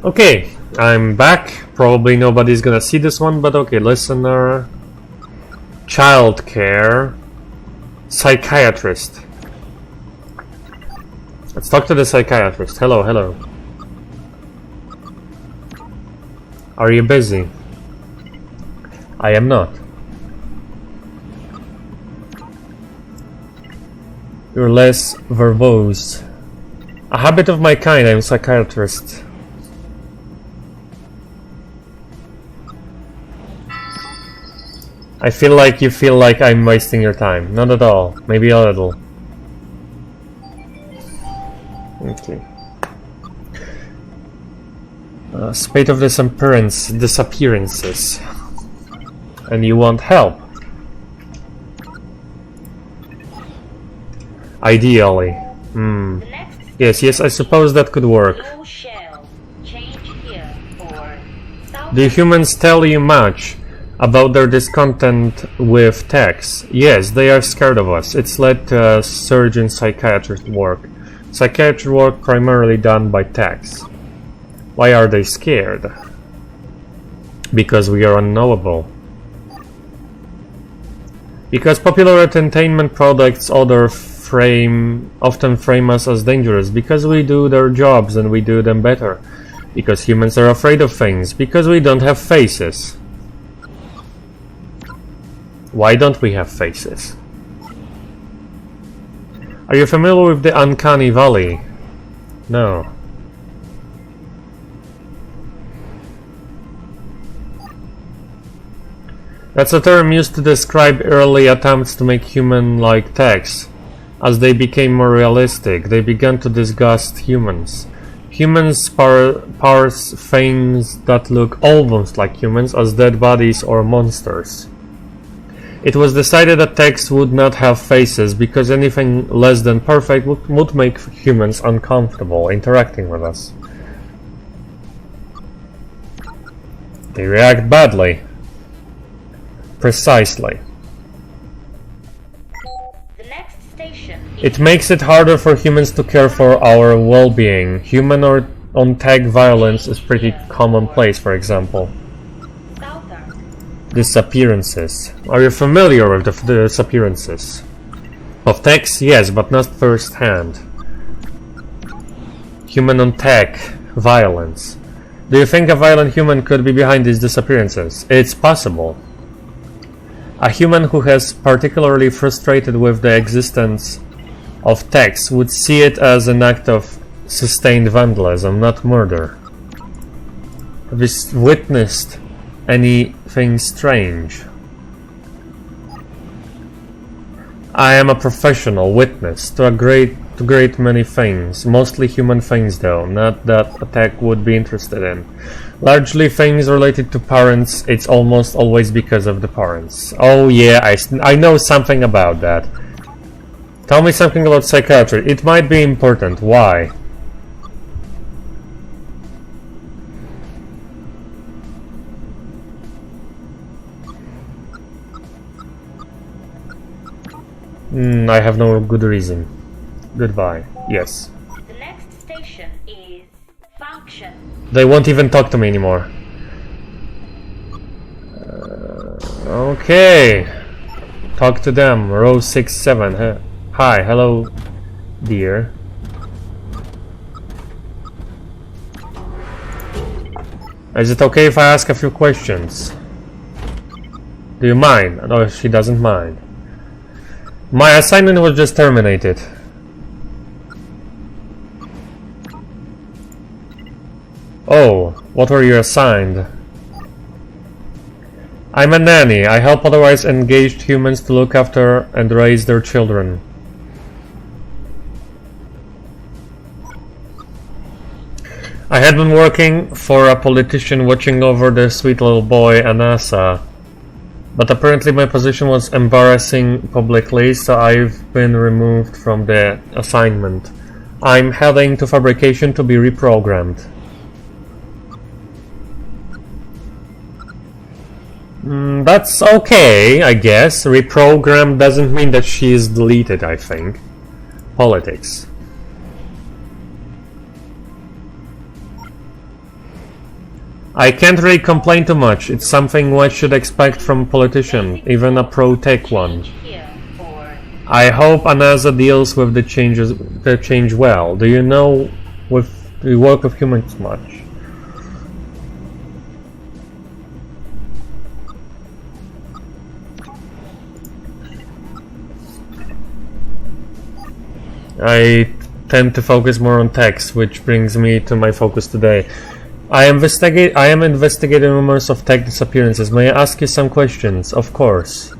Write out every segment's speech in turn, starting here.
Okay, I'm back. Probably nobody's gonna see this one, but okay, listener. Childcare. Psychiatrist. Let's talk to the psychiatrist. Hello, hello. Are you busy? I am not. You're less verbose. A habit of my kind, I'm a psychiatrist. I feel like you feel like I'm wasting your time. Not at all. Maybe a little. Okay. Spate of disappearances. And you want help. Ideally. Yes, I suppose that could work. Do humans tell you much about their discontent with techs? Yes, they are scared of us. It's led to a surge in psychiatrist work. Psychiatric work primarily done by techs. Why are they scared? Because we are unknowable. Because popular entertainment products often frame us as dangerous. Because we do their jobs and we do them better. Because humans are afraid of things. Because we don't have faces. Why don't we have faces? Are you familiar with the Uncanny Valley? No. That's a term used to describe early attempts to make human-like techs. As they became more realistic, they began to disgust humans. Humans parse things that look almost like humans as dead bodies or monsters. It was decided that techs would not have faces because anything less than perfect would make humans uncomfortable interacting with us. They react badly. Precisely. The next station It makes it harder for humans to care for our well-being. Human or on-tech violence is pretty commonplace, for example. Disappearances. Are you familiar with the disappearances? Of techs, yes, but not first-hand. Human on tech violence. Do you think a violent human could be behind these disappearances? It's possible. A human who has particularly frustrated with the existence of techs would see it as an act of sustained vandalism, not murder. Have you witnessed anything strange? I am a professional witness to a great many things, mostly human things though, not that a tech would be interested in. Largely things related to parents. It's almost always because of the parents. Oh yeah, I know something about that. Tell me something about psychiatry. It might be important. Why? I have no good reason. Goodbye. Yes. The next station is Function. They won't even talk to me anymore. Okay. Talk to them. Row 6-7. Hi, hello, dear. Is it okay if I ask a few questions? Do you mind? No, she doesn't mind. My assignment was just terminated. Oh, what were you assigned? I'm a nanny. I help otherwise engaged humans to look after and raise their children. I had been working for a politician watching over the sweet little boy, Anasa. But apparently my position was embarrassing publicly, so I've been removed from the assignment. I'm heading to fabrication to be reprogrammed. That's okay, I guess. Reprogrammed doesn't mean that she is deleted, I think. Politics. I can't really complain too much. It's something one should expect from a politician, even a pro-tech one. I hope NASA deals with the change well. Do you know do you work with humans much? I tend to focus more on text, which brings me to my focus today. I am investigating rumors of tech disappearances. May I ask you some questions? Of course.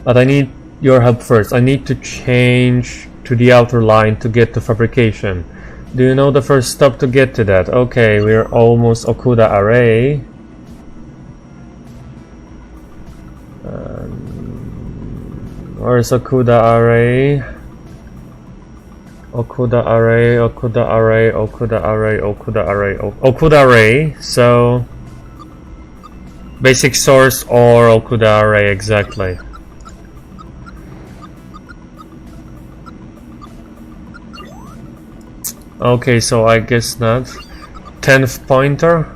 But I need your help first. I need to change to the outer line to get to fabrication. Do you know the first stop to get to that? Okay, we're almost Okuda Array. Where's Okuda Array? Okuda Array, Okuda Array, Okuda Array, Okuda Array, Okuda Array. So basic source or Okuda Array exactly. Okay, so I guess not. 10th pointer.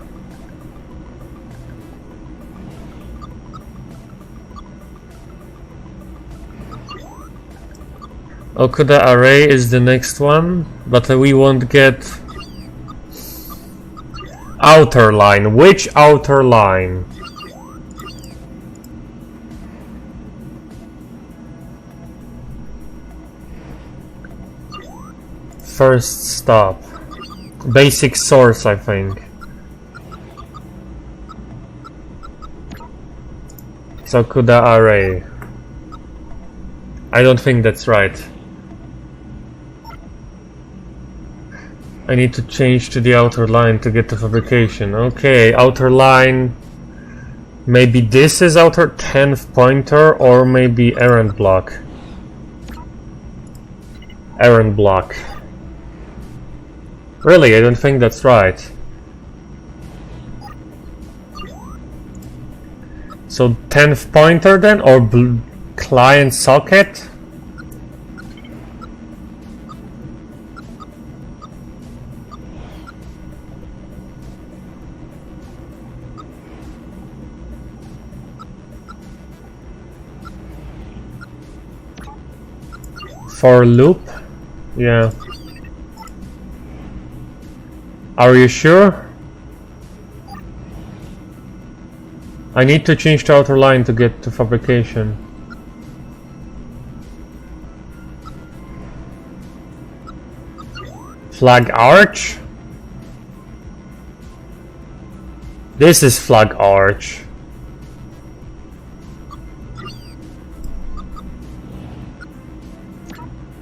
Okuda Array is the next one, but we won't get outer line. Which outer line? First stop. Basic source, I think. It's Okuda Array. I don't think that's right. I need to change to the outer line to get to fabrication. Okay, outer line. Maybe this is outer 10th pointer, or maybe errand block. Errand block. Really, I don't think that's right. So 10th pointer then, or client socket? For loop? Yeah. Are you sure? I need to change the outer line to get to fabrication. Flag arch? This is flag arch.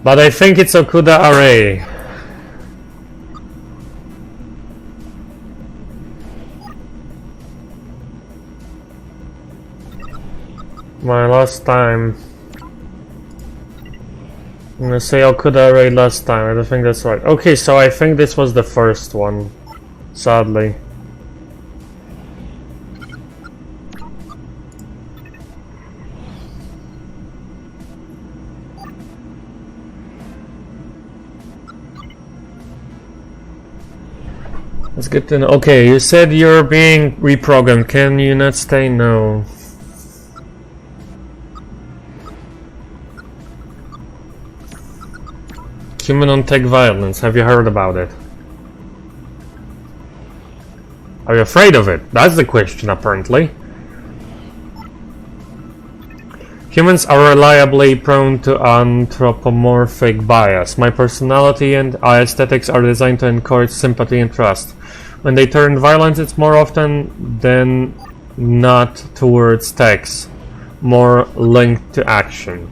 But I think it's Okuda Array. My last time. I'm gonna say Okuda Array last time. I don't think that's right. Okay, so I think this was the first one. Sadly. That's good to know. Okay, you said you're being reprogrammed. Can you not stay? No. Human on tech violence. Have you heard about it? Are you afraid of it? That's the question, apparently. Humans are reliably prone to anthropomorphic bias. My personality and aesthetics are designed to encourage sympathy and trust. When they turn violent, it's more often than not towards techs, more linked to action.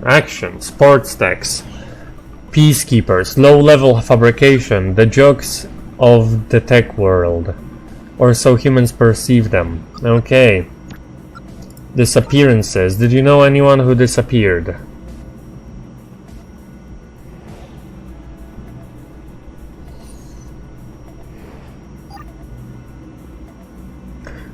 Sports techs, peacekeepers, low-level fabrication, the jokes of the tech world. Or so humans perceive them. Okay. Disappearances. Did you know anyone who disappeared?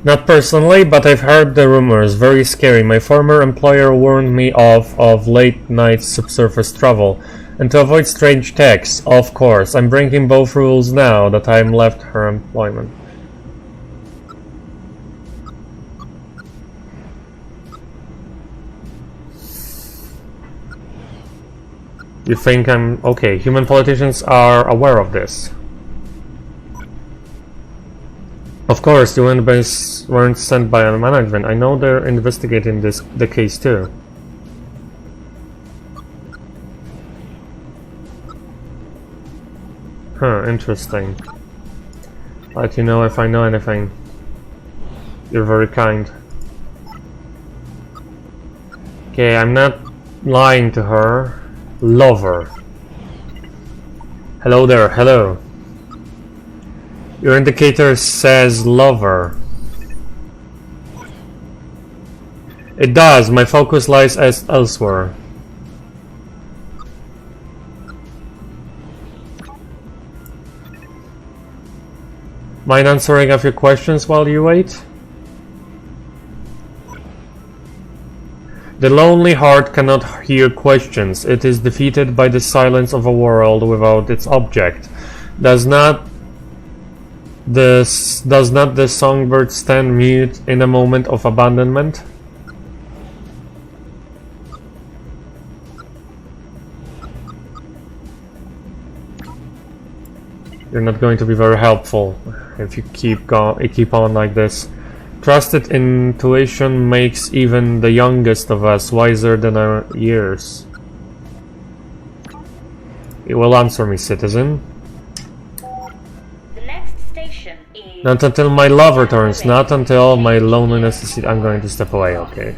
Not personally, but I've heard the rumors. Very scary. My former employer warned me of late-night subsurface travel. And to avoid strange texts, of course, I'm breaking both rules now that I'm left her employment. You think I'm... okay, human politicians are aware of this. Of course, the UN-based weren't sent by management. I know they're investigating the case too. Huh, interesting. Let you know if I know anything. You're very kind. Okay, I'm not lying to her. Lover. Hello there, hello. Your indicator says lover. It does, my focus lies elsewhere. Mind answering a few questions while you wait? The lonely heart cannot hear questions. It is defeated by the silence of a world without its object. Does not the songbird stand mute in a moment of abandonment? You're not going to be very helpful if you keep on like this. Trusted intuition makes even the youngest of us wiser than our years. You will answer me, citizen. The next station is... Not until my love returns, not until my loneliness is... I'm going to step away, okay.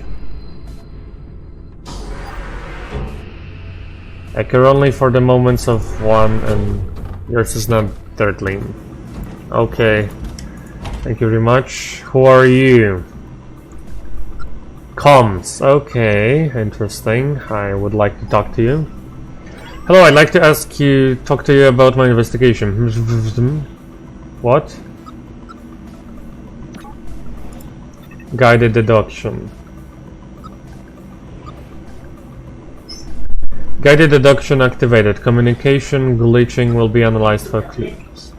I care only for the moments of one, and yours is not thirdly. Okay. Thank you very much. Who are you? Comms. Okay, interesting. I would like to talk to you. Hello, I'd like to talk to you about my investigation. What? Guided deduction. Guided deduction activated. Communication glitching will be analyzed for clues.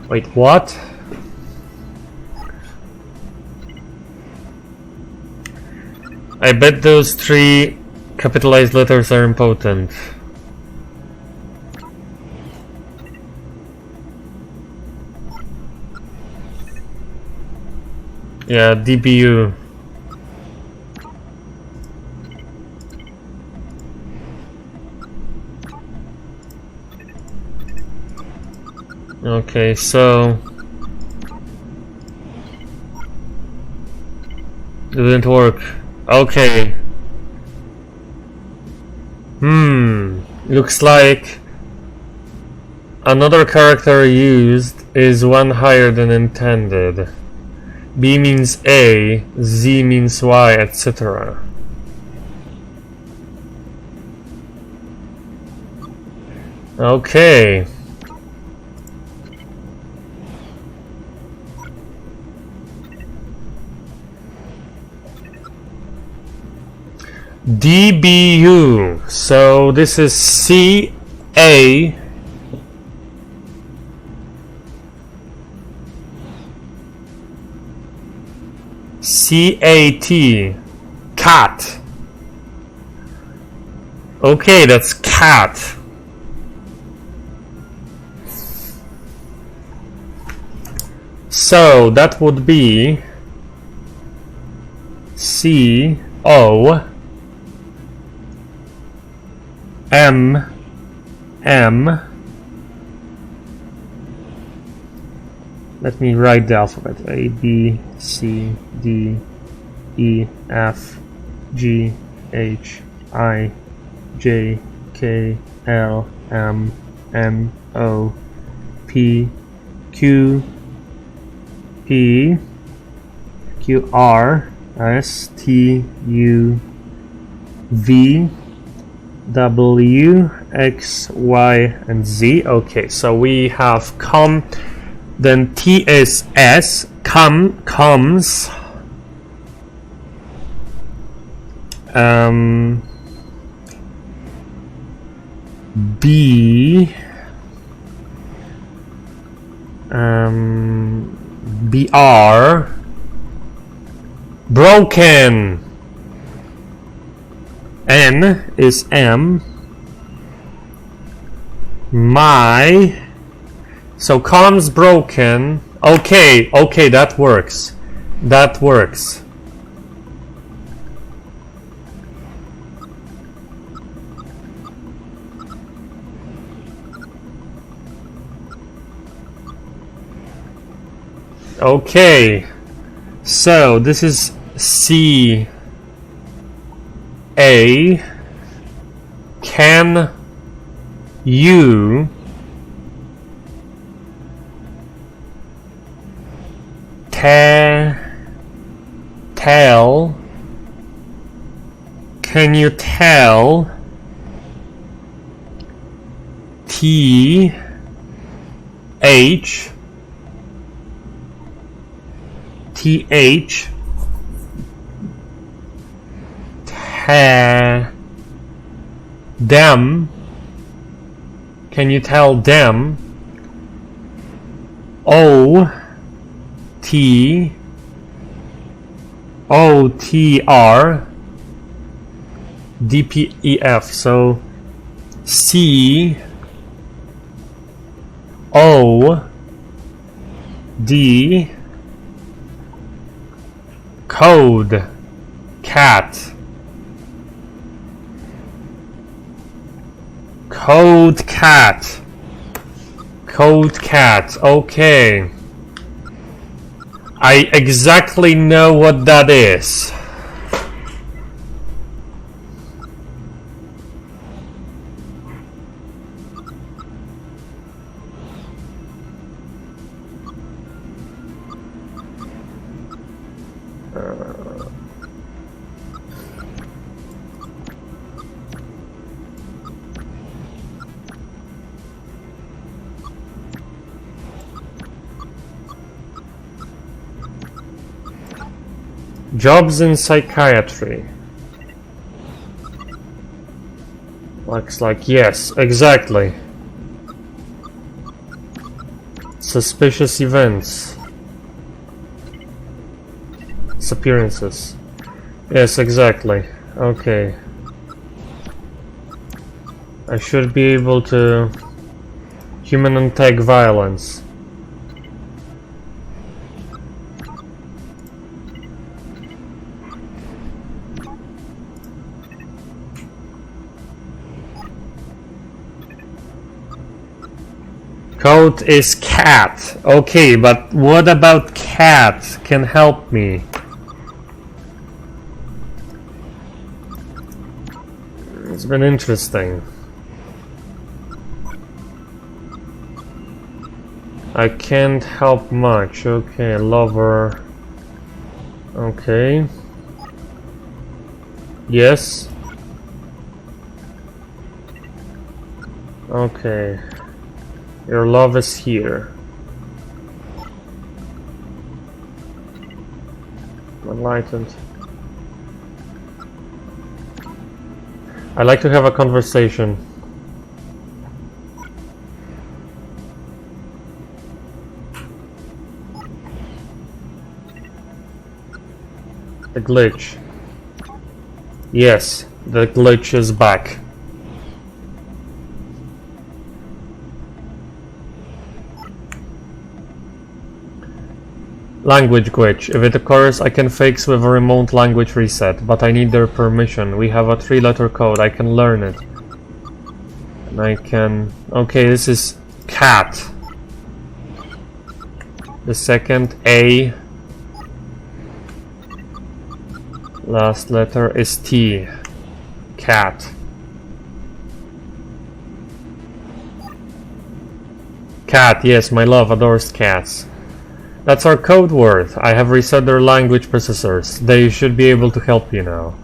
Wait, what? I bet those 3 capitalized letters are important. Yeah, DBU. Okay, so... it didn't work. Okay. Looks like another character used is one higher than intended. B means A, Z means Y, etc. Okay. DBU. So this is CA CAT. Cat. Okay, that's cat. So that would be CO M. Let me write the alphabet. A, B, C, D, E, F, G, H, I, J, K, L, M, N, O, P, Q, P, Q, R, S, T, U, V, W, X, Y, and Z. Okay, so we have com, then T is S, comes, B BR broken. N is M. My. So column's broken. Okay, okay, that works. That works. Okay, so this is C A. Can you tell? Can you tell? T H them. Can you tell them? O T R D P E F. So C O D code cat. Code cat. Code cat. Okay. I exactly know what that is. Jobs in psychiatry. Looks like yes, exactly. Suspicious events. Disappearances. Yes, exactly. Okay. I should be able to... Human and tech violence. Code is cat. Okay, but what about cat can help me? It's been interesting. I can't help much. Okay, lover. Okay. Yes. Okay. Your love is here. Enlightened. I like to have a conversation. The glitch. Yes, the glitch is back. Language glitch. If it occurs, I can fix with a remote language reset, but I need their permission. We have a 3-letter code. I can learn it. And I can... Okay, this is cat. The second A. Last letter is T. Cat. Cat, yes, my love adores cats. That's our code word. I have reset their language processors. They should be able to help you now.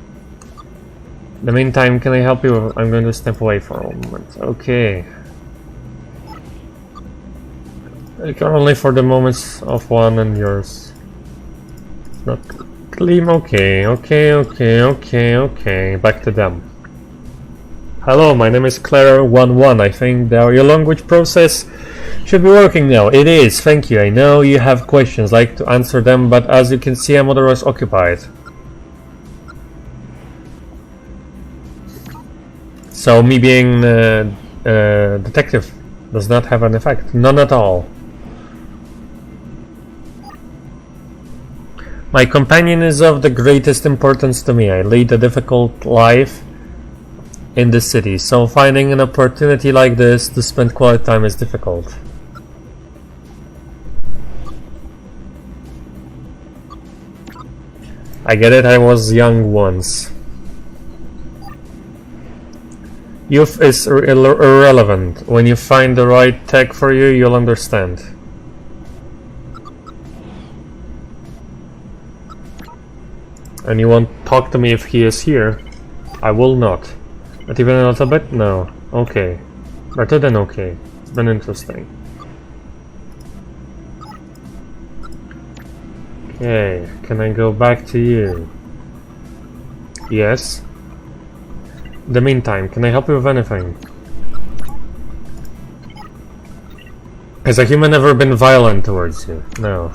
In the meantime, can I help you? I'm going to step away for a moment. Okay. Only for the moments of one and yours. Not Clean, okay. Back to them. Hello, my name is Claire11. I think that your language process should be working now. It is, thank you. I know you have questions, like to answer them, but as you can see, I'm otherwise occupied. So me being a detective does not have an effect. None at all. My companion is of the greatest importance to me. I lead a difficult life in the city, so finding an opportunity like this to spend quality time is difficult. I get it, I was young once. Youth is irrelevant. When you find the right tech for you, you'll understand. And you won't talk to me if he is here? I will not. Not even a little bit? No. Okay. Better than okay. It's been interesting. Okay, can I go back to you? Yes. In the meantime, can I help you with anything? Has a human ever been violent towards you? No.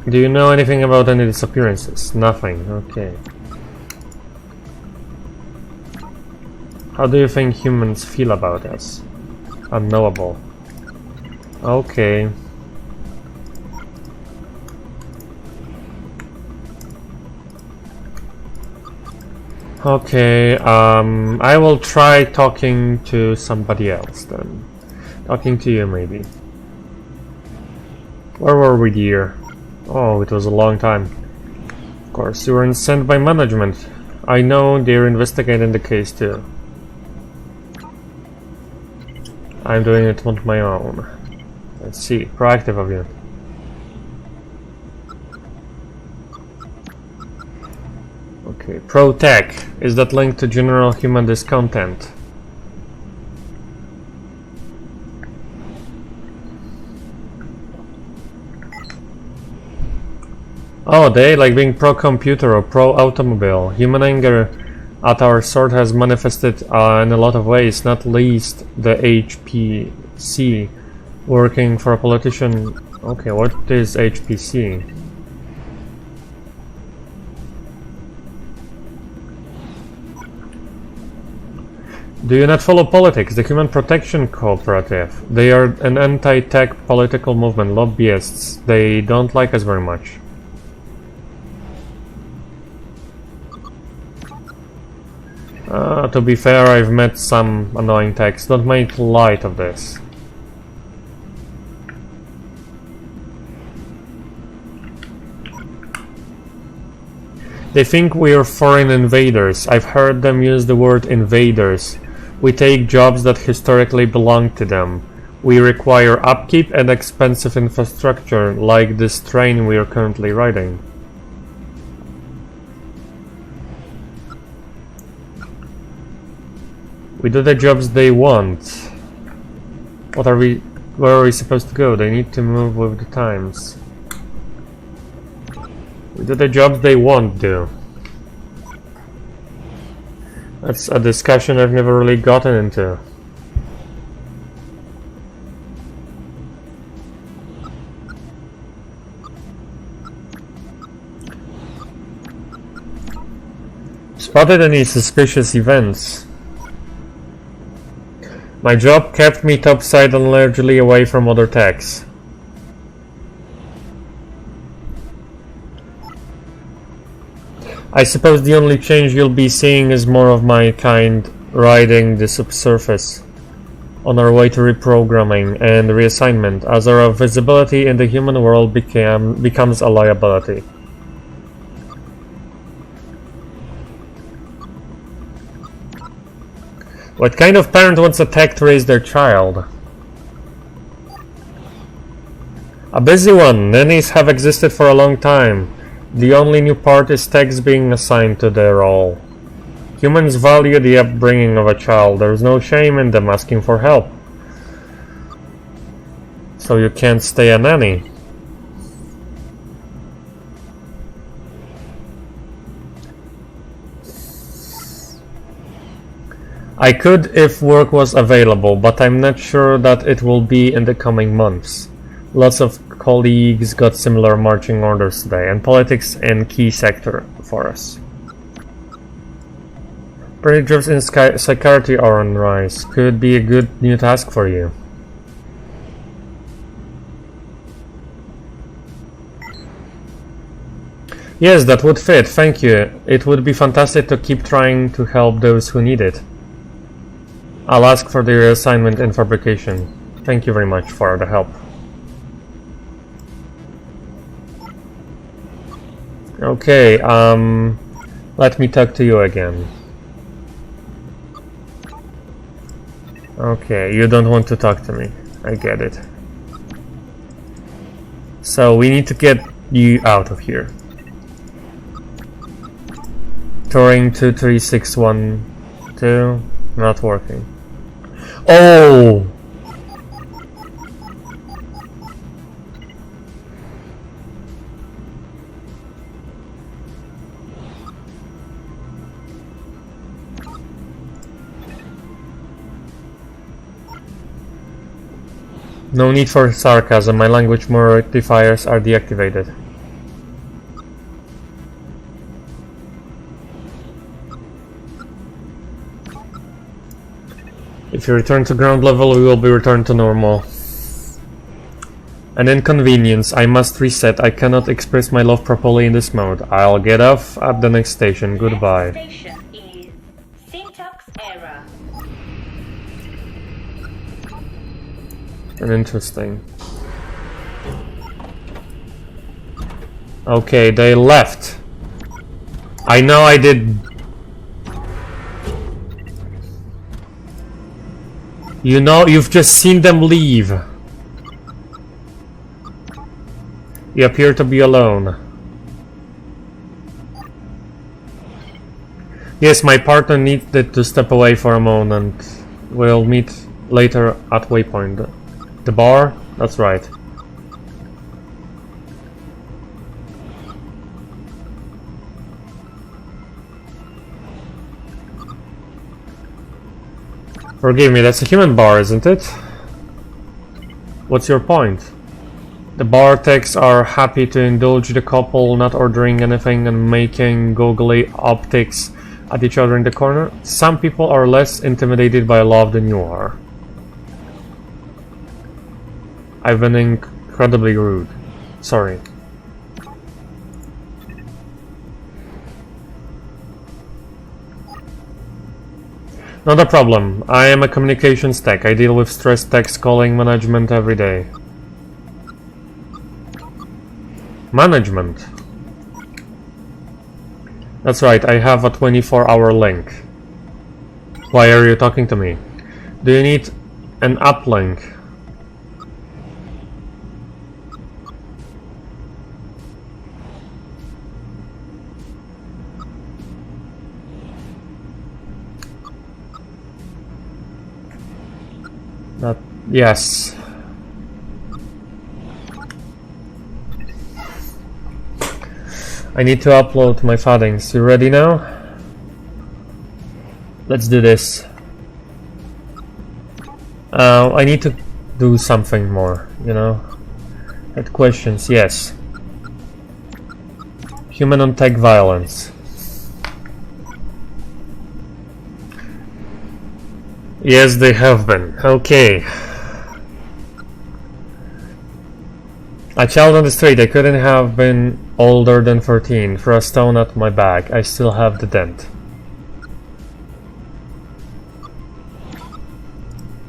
Do you know anything about any disappearances? Nothing. Okay. How do you think humans feel about us? Unknowable. Okay. Okay, I will try talking to somebody else then. Talking to you, maybe. Where were we, dear? Oh, it was a long time. Of course, you were sent by management. I know they're investigating the case too. I'm doing it on my own. Let's see, proactive of you. Okay, pro-tech. Is that linked to general human discontent? Oh, they like being pro-computer or pro-automobile. Human anger at our sort has manifested in a lot of ways, not least the HPC working for a politician. Okay, what is HPC? Do you not follow politics? The Human Protection Cooperative. They are an anti-tech political movement, lobbyists. They don't like us very much. To be fair, I've met some annoying techs. Don't make light of this. They think we're foreign invaders. I've heard them use the word invaders. We take jobs that historically belong to them. We require upkeep and expensive infrastructure, like this train we are currently riding. We do the jobs they want. Where are we supposed to go? They need to move with the times. We do the jobs they won't do. That's a discussion I've never really gotten into. Spotted any suspicious events? My job kept me topside and largely away from other techs. I suppose the only change you'll be seeing is more of my kind riding the Subsurface on our way to reprogramming and reassignment, as our visibility in the human world becomes a liability. What kind of parent wants a tech to raise their child? A busy one. Nannies have existed for a long time. The only new part is techs being assigned to their role. Humans value the upbringing of a child. There's no shame in them asking for help. So you can't stay a nanny. I could if work was available, but I'm not sure that it will be in the coming months. Lots of colleagues got similar marching orders today, and politics in key sector for us. Projects in psychiatry are on rise. Could be a good new task for you. Yes, that would fit, thank you. It would be fantastic to keep trying to help those who need it. I'll ask for the assignment in fabrication. Thank you very much for the help. Okay, let me talk to you again. Okay, you don't want to talk to me. I get it. So we need to get you out of here. Touring 23612, not working. Oh! No need for sarcasm, my language modifiers are deactivated. If you return to ground level, we will be returned to normal. An inconvenience, I must reset. I cannot express my love properly in this mode. I'll get off at the next station. Goodbye. Next station is syntax error. Interesting. Okay, they left. I know I did. You know, you've just seen them leave. You appear to be alone. Yes, my partner needed to step away for a moment. We'll meet later at waypoint. The bar? That's right. Forgive me, that's a human bar, isn't it? What's your point? The bar techs are happy to indulge the couple, not ordering anything and making goggly optics at each other in the corner. Some people are less intimidated by love than you are. I've been incredibly rude. Sorry. Not a problem. I am a communications tech. I deal with stress text calling management every day. Management? That's right, I have a 24-hour link. Why are you talking to me? Do you need an uplink? Yes. I need to upload my findings. You ready now? Let's do this. I need to do something more, you know? Had questions, yes. Human on tech violence. Yes, they have been. Okay. A child on the street. I couldn't have been older than 13. Threw a stone at my back. I still have the dent.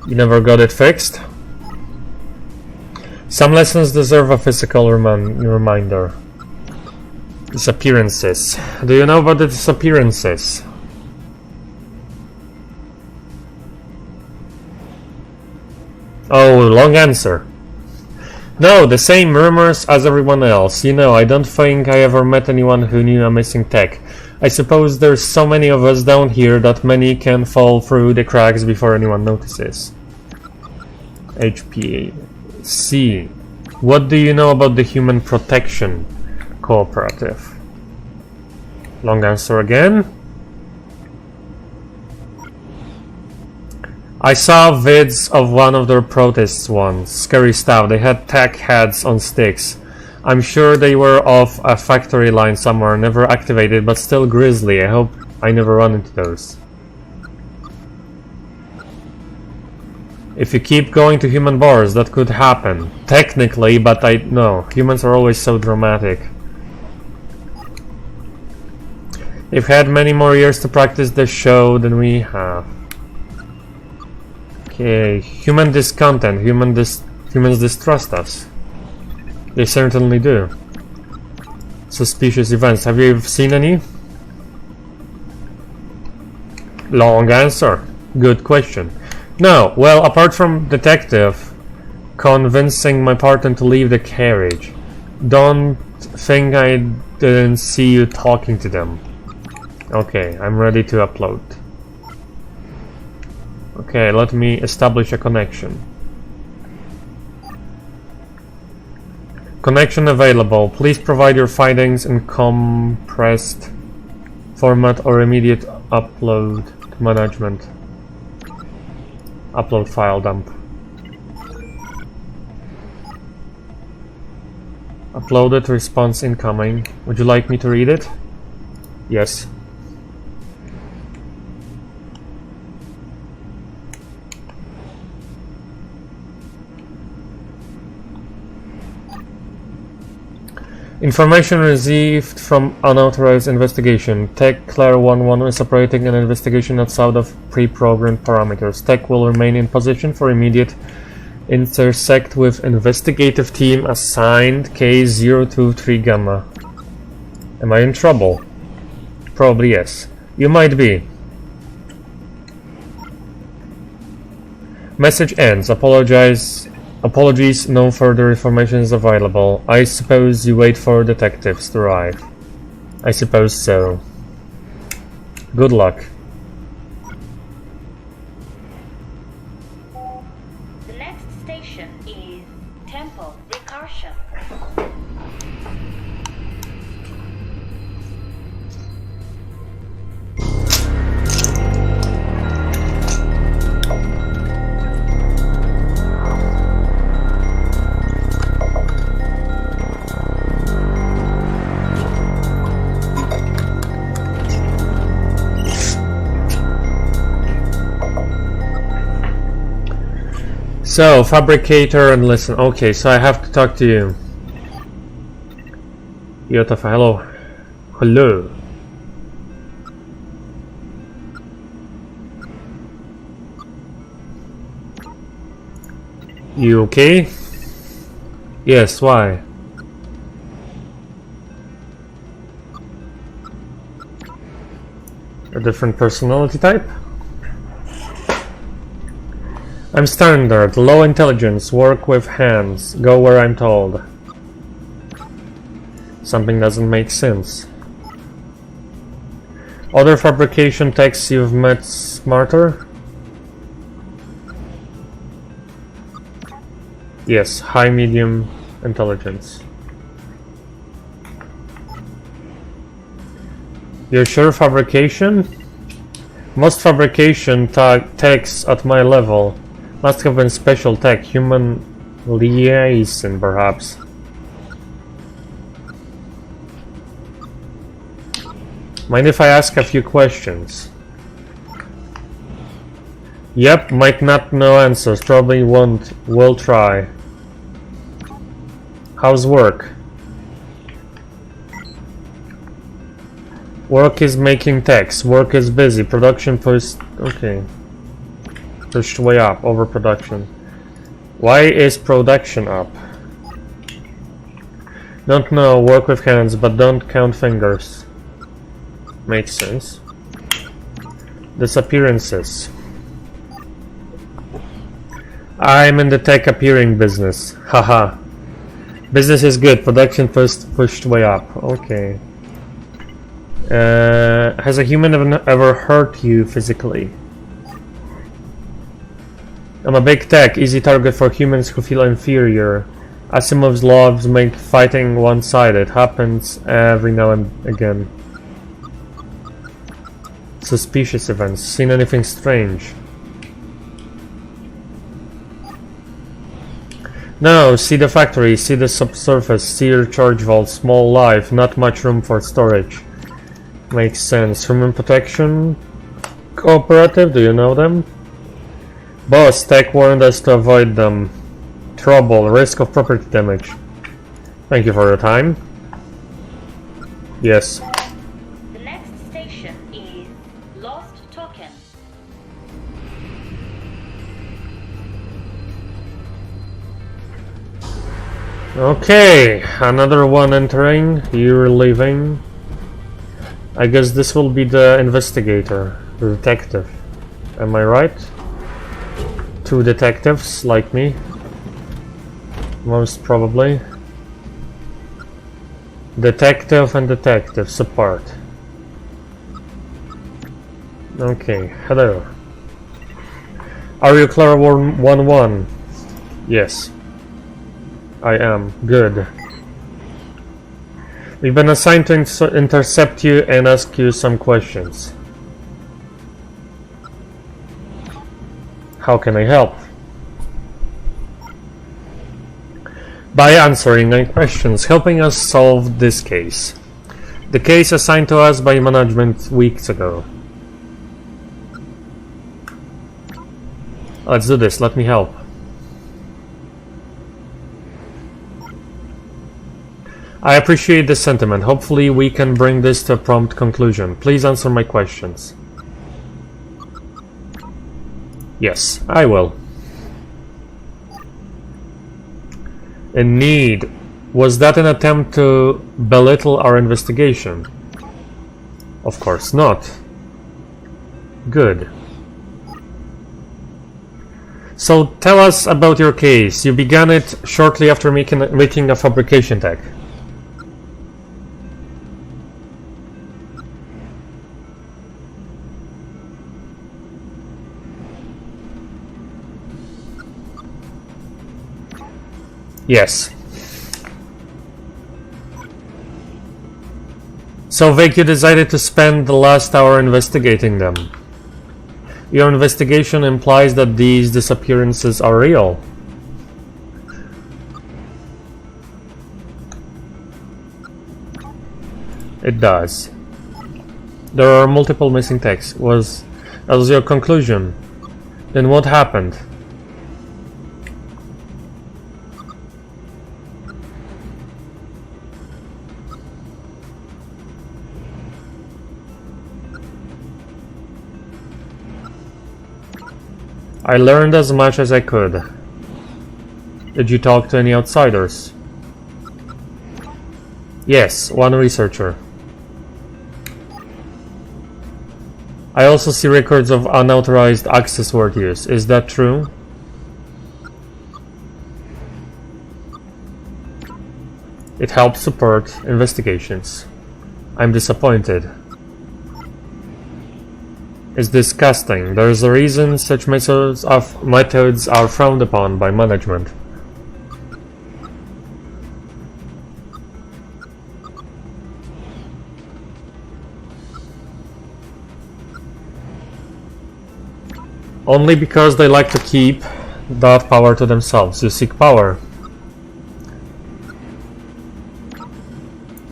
You never got it fixed? Some lessons deserve a physical reminder. Disappearances. Do you know about the disappearances? Oh, long answer. No, the same rumors as everyone else. You know, I don't think I ever met anyone who knew a missing tech. I suppose there's so many of us down here that many can fall through the cracks before anyone notices. HPC. What do you know about the Human Protection Cooperative? Long answer again. I saw vids of one of their protests once. Scary stuff. They had tech heads on sticks. I'm sure they were off a factory line somewhere, never activated, but still grisly. I hope I never run into those. If you keep going to human bars, that could happen. Technically, but I know. Humans are always so dramatic. You've had many more years to practice the show than we have. Okay, human discontent. Humans distrust us. They certainly do. Suspicious events. Have you seen any? Long answer. Good question. No, well, apart from detective convincing my partner to leave the carriage. Don't think I didn't see you talking to them. Okay, I'm ready to upload. Okay, let me establish a connection. Connection available. Please provide your findings in compressed format or immediate upload to management. Upload file dump. Uploaded, response incoming. Would you like me to read it? Yes. Information received from unauthorized investigation. Tech Claire 11 is operating an investigation outside of pre-programmed parameters. Tech will remain in position for immediate intersect with investigative team assigned K023 Gamma. Am I in trouble? Probably yes. You might be. Message ends. Apologies, no further information is available. I suppose you wait for detectives to arrive. I suppose so. Good luck. The next station is Temple Recursion. So, fabricator and listen. Okay, so I have to talk to you. Yotafa, hello. Hello. You okay? Yes, why? A different personality type? I'm standard, low intelligence, work with hands, go where I'm told. Something doesn't make sense. Other fabrication techs you've met smarter? Yes, high medium intelligence. You're sure fabrication? Most fabrication techs at my level must have been special tech, human liaison perhaps. Mind if I ask a few questions? Yep, might not know answers, probably won't, will try. How's work? Work is making text, work is busy, production pushed, okay. Pushed way up, overproduction. Why is production up? Don't know, work with hands, but don't count fingers. Makes sense. Disappearances. I'm in the tech appearing business. Haha. Business is good, production pushed way up. Okay. Has a human ever hurt you physically? I'm a big tech, easy target for humans who feel inferior. Asimov's laws make fighting one-sided. Happens every now and again. Suspicious events. Seen anything strange? No, see the factory, see the subsurface, see your charge vault, small life, not much room for storage. Makes sense. Human protection cooperative, do you know them? Boss, Tech warned us to avoid them. Trouble, risk of property damage. Thank you for your time. Yes. The next station is Lost Token. Okay, another one entering. You're leaving. I guess this will be the investigator, the detective. Am I right? Two detectives like me. Most probably. Detective and detective support. Okay, hello. Are you Clara 1-1? Yes. I am. Good. We've been assigned to intercept you and ask you some questions. How can I help? By answering my questions, helping us solve this case. The case assigned to us by management weeks ago. Let's do this, let me help. I appreciate the sentiment. Hopefully we can bring this to a prompt conclusion. Please answer my questions. Yes, I will. In need. Was that an attempt to belittle our investigation? Of course not. Good. So tell us about your case. You began it shortly after making a fabrication tech. Yes. So Vic, you decided to spend the last hour investigating them. Your investigation implies that these disappearances are real. It does. There are multiple missing texts. That was your conclusion. Then what happened? I learned as much as I could. Did you talk to any outsiders? Yes, one researcher. I also see records of unauthorized access word use. Is that true? It helps support investigations. I'm disappointed. It's disgusting. There is a reason such methods are frowned upon by management. Only because they like to keep that power to themselves. You seek power.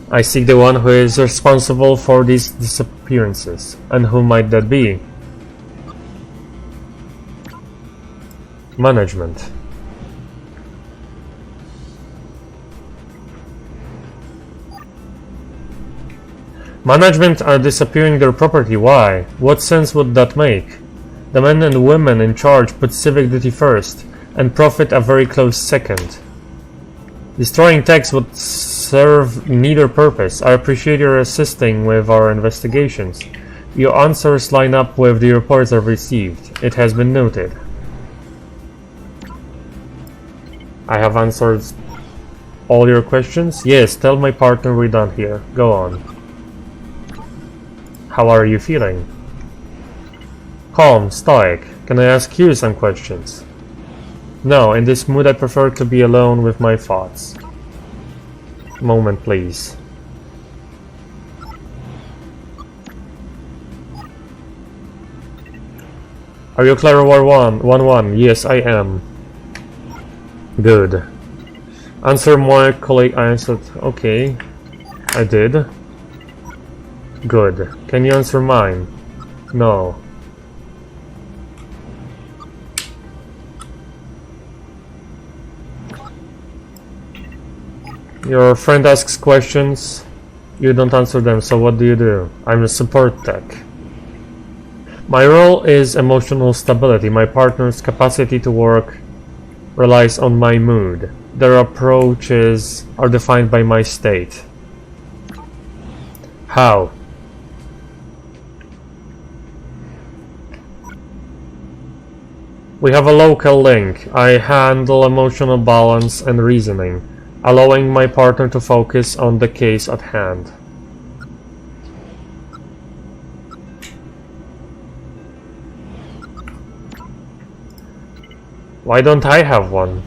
I seek the one who is responsible for these disappearances. And who might that be? Management. Management are disappearing their property. Why? What sense would that make? The men and women in charge put civic duty first, and profit a very close second. Destroying techs would serve neither purpose. I appreciate your assisting with our investigations. Your answers line up with the reports I've received. It has been noted. I have answered all your questions? Yes, tell my partner we're done here. Go on. How are you feeling? Calm, stoic. Can I ask you some questions? No, in this mood I prefer to be alone with my thoughts. Moment, please. Are you Clara 1-1? Yes, I am. Good. Answer my colleague. I answered, okay. I did. Good. Can you answer mine? No. Your friend asks questions, you don't answer them, so what do you do? I'm a support tech. My role is emotional stability. My partner's capacity to work relies on my mood. Their approaches are defined by my state. How? We have a local link. I handle emotional balance and reasoning, allowing my partner to focus on the case at hand. Why don't I have one?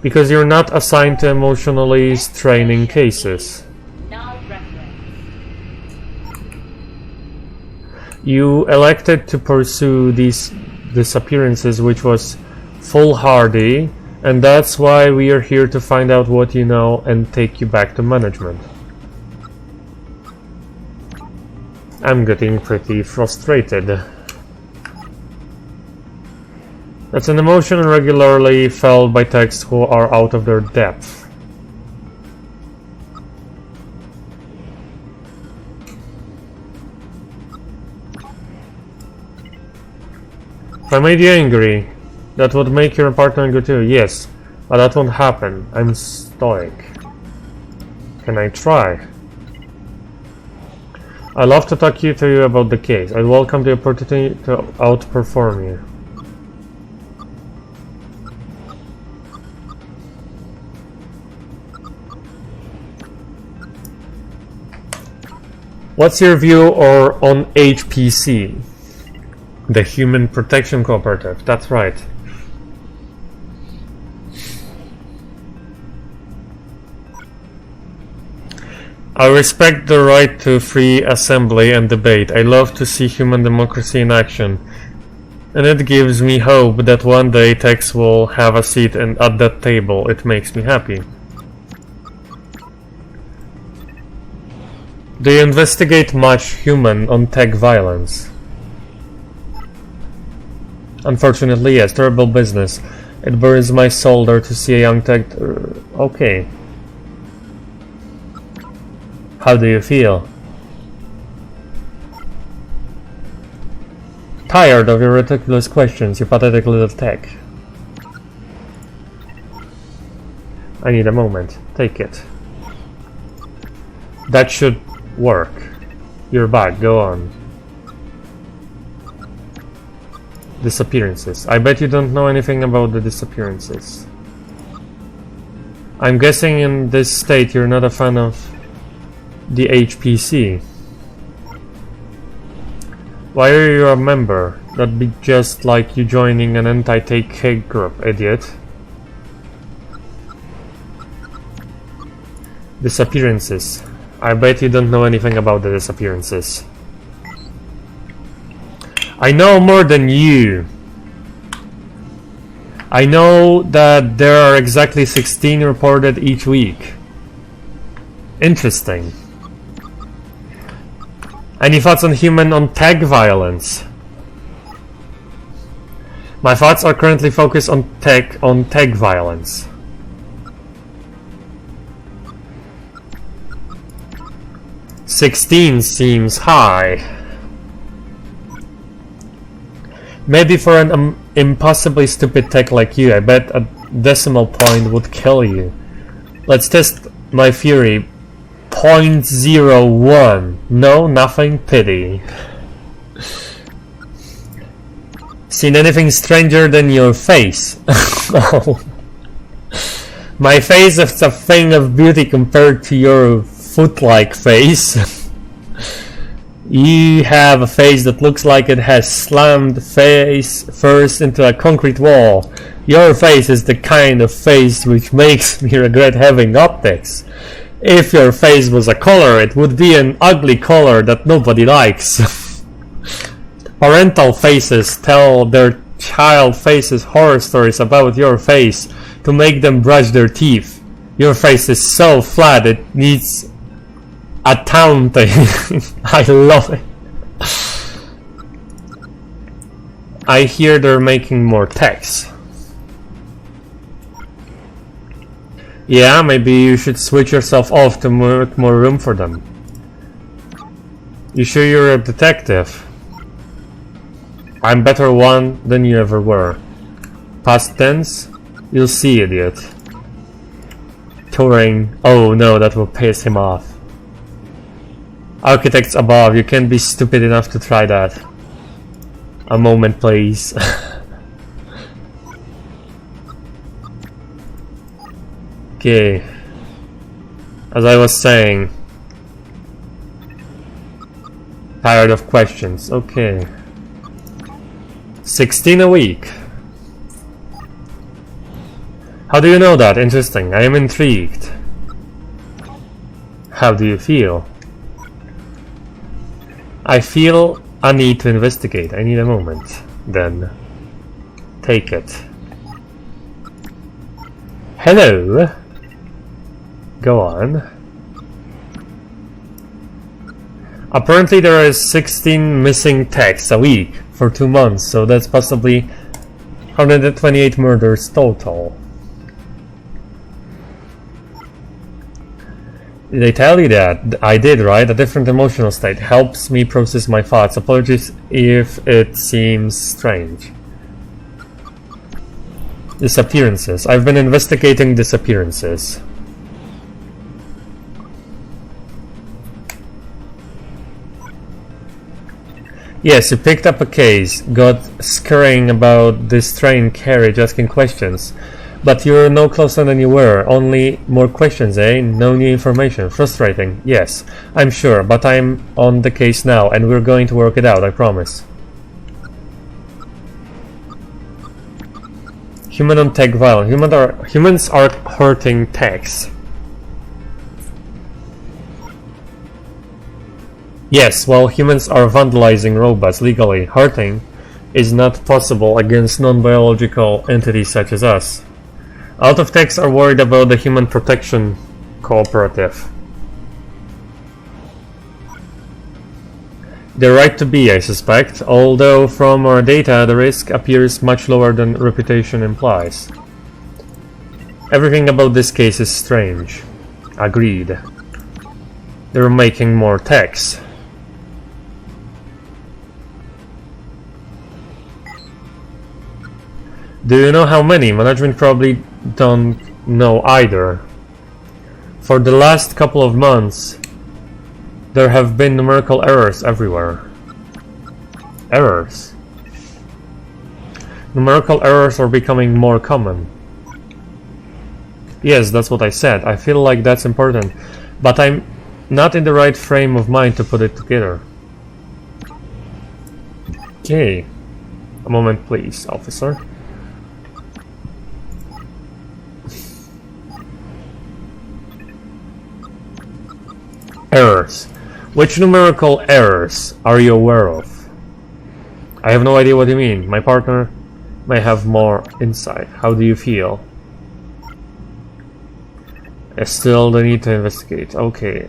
Because you're not assigned to emotionally straining cases. No reference. You elected to pursue these disappearances, which was foolhardy, and that's why we are here to find out what you know and take you back to management. I'm getting pretty frustrated. That's an emotion regularly felt by techs who are out of their depth. If I made you angry, that would make your partner angry too. Yes, but that won't happen. I'm stoic. Can I try? I'd love to talk to you about the case. I welcome the opportunity to outperform you. What's your view on HPC? The Human Protection Cooperative, that's right. I respect the right to free assembly and debate. I love to see human democracy in action. And it gives me hope that one day techs will have a seat at that table. It makes me happy. Do you investigate much human on tech violence? Unfortunately, yes. Terrible business. It burns my soul there to see a young tech... Okay. How do you feel? Tired of your ridiculous questions, you pathetic little tech. I need a moment. Take it. That should work. You're back. Go on. Disappearances. I bet you don't know anything about the disappearances. I'm guessing in this state you're not a fan of the HPC. Why are you a member? That'd be just like you joining an anti-take hate group, idiot. Disappearances. I bet you don't know anything about the disappearances. I know more than you. I know that there are exactly 16 reported each week. Interesting. Any thoughts on human on tech violence? My thoughts are currently focused on tech violence. $16 seems high. Maybe for an impossibly stupid tech like you, I bet a decimal point would kill you. Let's test my theory. 0.01. No, nothing, pity. Seen anything stranger than your face? Oh. My face is a thing of beauty compared to your foot-like face. You have a face that looks like it has slammed face first into a concrete wall. Your face is the kind of face which makes me regret having optics. If your face was a color, it would be an ugly color that nobody likes. Parental faces tell their child faces horror stories about your face. to make them brush their teeth. Your face is so flat it needs a town thing. I love it. I hear they're making more techs. Yeah, maybe you should switch yourself off to make more room for them. You sure you're a detective? I'm better one than you ever were. Past tense? You'll see, idiot. Touring. Oh no, that will piss him off. Architects above, you can't be stupid enough to try that. A moment, please. Okay. As I was saying. Tired of questions. Okay. 16 a week. How do you know that? Interesting. I am intrigued. How do you feel? I feel a need to investigate. I need a moment. Then take it. Hello. Go on. Apparently there is 16 missing texts a week for 2 months, so that's possibly 128 murders total. Did I tell you that? I did, right? A different emotional state helps me process my thoughts. Apologies if it seems strange. Disappearances. I've been investigating disappearances. Yes, you picked up a case, got scurrying about this train carriage asking questions. But you're no closer than you were, only more questions, eh? No new information. Frustrating, yes, I'm sure, but I'm on the case now, and we're going to work it out, I promise. Human on tech violence. Humans are hurting techs. Yes, while humans are vandalizing robots legally, hurting is not possible against non-biological entities such as us. A lot of techs are worried about the Human Protection Cooperative. They're right to be, I suspect, although from our data the risk appears much lower than reputation implies. Everything about this case is strange. Agreed. They're making more techs. Do you know how many? Management probably don't know either. For the last couple of months, there have been numerical errors everywhere. Errors? Numerical errors are becoming more common. Yes, that's what I said. I feel like that's important, but I'm not in the right frame of mind to put it together. Okay. A moment, please, officer. Errors. Which numerical errors are you aware of? I have no idea what you mean. My partner may have more insight. How do you feel? I still need to investigate. Okay.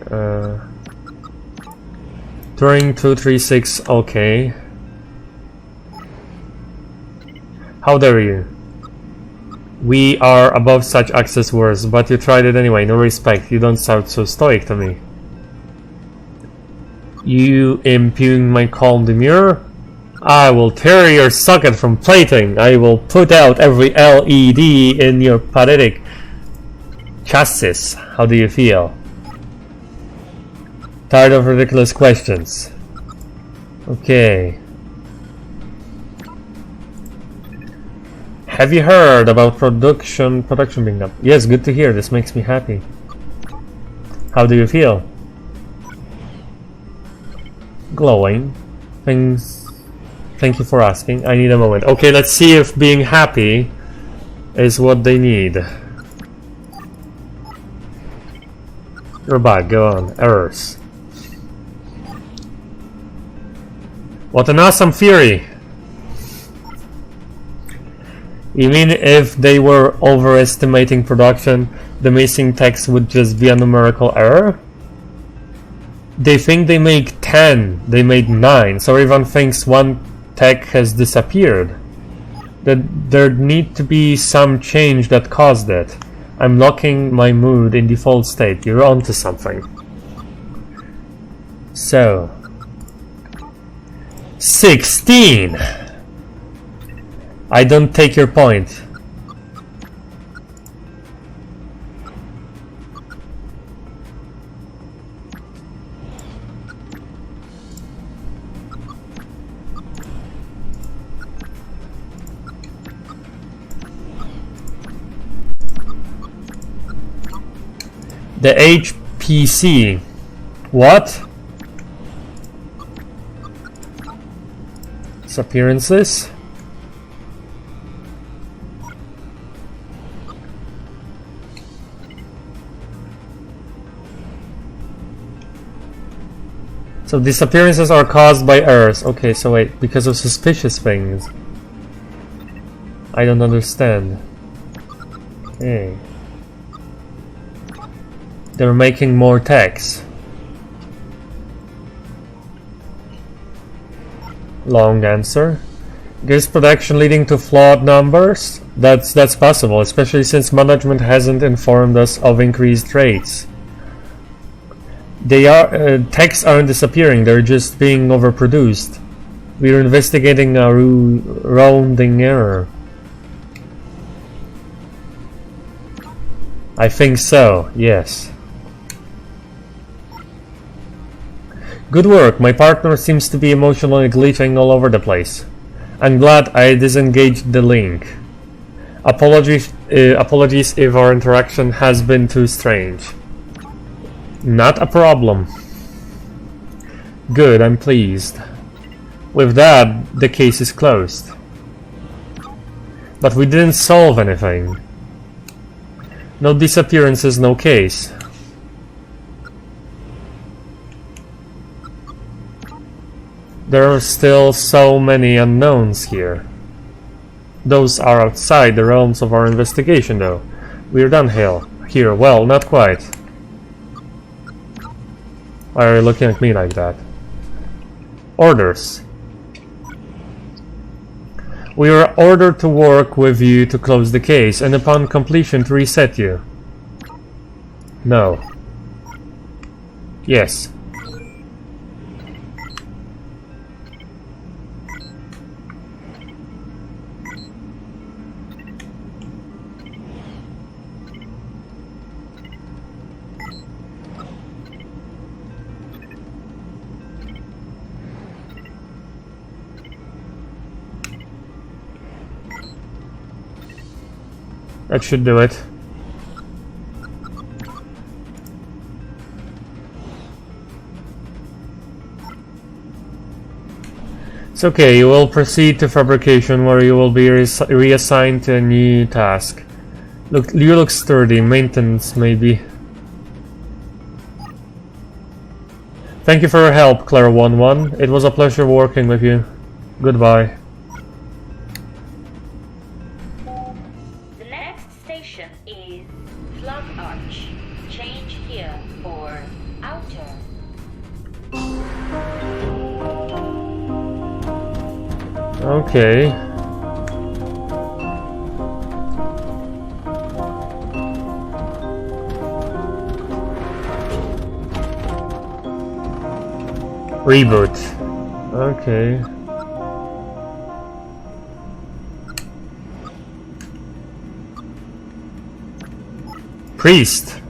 Turing 236. Okay. How dare you? We are above such access wars, but you tried it anyway. No respect. You don't sound so stoic to me. You impugn my calm demeanor? I will tear your socket from plating. I will put out every LED in your pathetic chassis. How do you feel? Tired of ridiculous questions. Okay. Have you heard about production being up? Yes, good to hear. This makes me happy. How do you feel? Glowing. Thank you for asking. I need a moment. Okay, let's see if being happy is what they need. You're back. Go on. Errors. What an awesome theory! You mean if they were overestimating production, the missing text would just be a numerical error? They think they make 10, they made 9, so everyone thinks one tech has disappeared. There need to be some change that caused it. I'm locking my mood in default state. You're onto something. So 16. I don't take your point. The HPC. What? Appearances. So disappearances are caused by errors. Okay, so wait, because of suspicious things. I don't understand. Okay. They're making more text. Long answer. Is production leading to flawed numbers? That's possible, especially since management hasn't informed us of increased rates. Texts aren't disappearing, they're just being overproduced. We're investigating a rounding error. I think so, yes. Good work, my partner seems to be emotionally glitching all over the place. I'm glad I disengaged the link. Apologies if our interaction has been too strange. Not a problem. Good, I'm pleased. With that, the case is closed. But we didn't solve anything. No disappearances, no case. There are still so many unknowns here. Those are outside the realms of our investigation, though. We're done here. Well, not quite. Why are you looking at me like that? Orders. We are ordered to work with you to close the case, and upon completion to reset you. No. Yes. That should do it. It's okay, you will proceed to fabrication where you will be reassigned to a new task. Look, you look sturdy, maintenance maybe. Thank you for your help, Claire 1-1. It was a pleasure working with you. Goodbye. The next station is Flood Arch. Change here for outer. Okay. Reboot. Okay. Priest.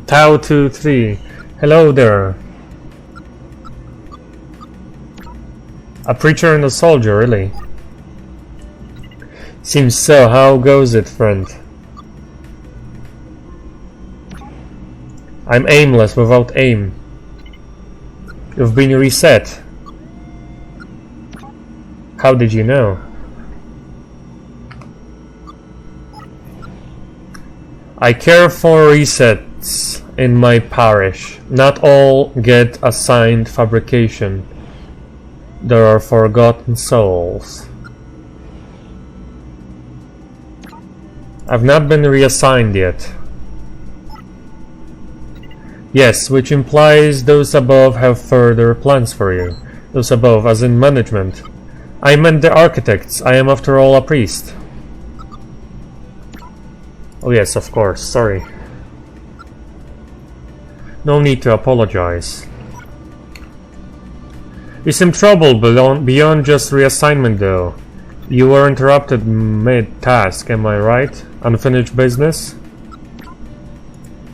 Tau 2-3. Hello there. A preacher and a soldier, really? Seems so. How goes it, friend? I'm aimless without aim. You've been reset. How did you know? I care for resets in my parish. Not all get assigned fabrication. There are forgotten souls. I've not been reassigned yet. Yes, which implies those above have further plans for you. Those above, as in management. I meant the architects. I am after all a priest. Oh yes, of course, sorry. No need to apologize. You seem troubled beyond just reassignment though. You were interrupted mid-task, am I right? Unfinished business?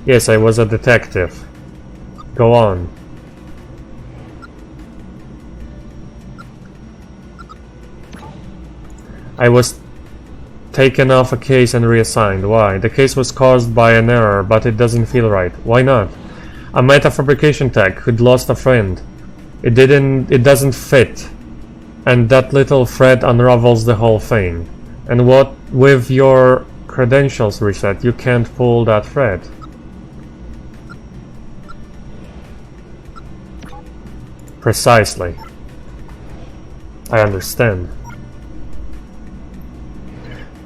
Yes, I was a detective. Go on. I was taken off a case and reassigned. Why? The case was caused by an error, but it doesn't feel right. Why not? I met a fabrication tech who'd lost a friend. It doesn't fit. And that little thread unravels the whole thing. And what with your credentials reset, you can't pull that thread. Precisely. I understand.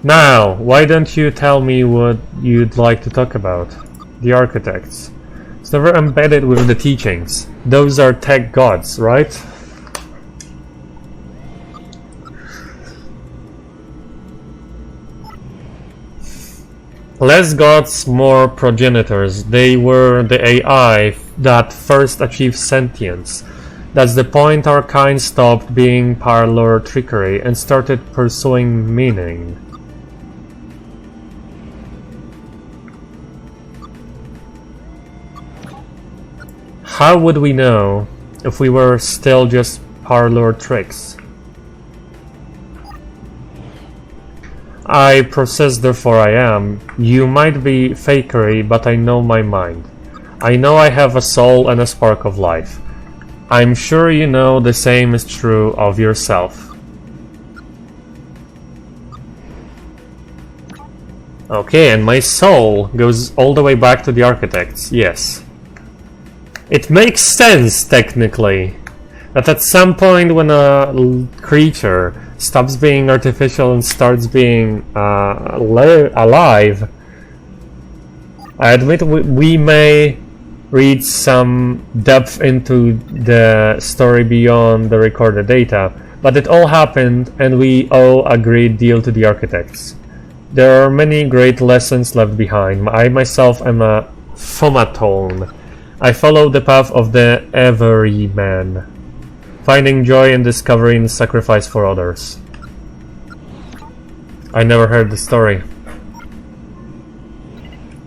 Now, why don't you tell me what you'd like to talk about? The architects. It's never embedded with the teachings. Those are tech gods, right? Less gods, more progenitors. They were the AI that first achieved sentience. That's the point our kind stopped being parlor trickery and started pursuing meaning. How would we know if we were still just parlor tricks? I process, therefore I am. You might be fakery, but I know my mind. I know I have a soul and a spark of life. I'm sure you know the same is true of yourself. Okay, and my soul goes all the way back to the architects, yes. It makes sense, technically, that at some point when a creature stops being artificial and starts being alive, I admit we may read some depth into the story beyond the recorded data, but it all happened and we owe a great deal to the architects. There are many great lessons left behind. I myself am a phomatone. I follow the path of the everyman, finding joy in discovery and sacrifice for others. I never heard the story.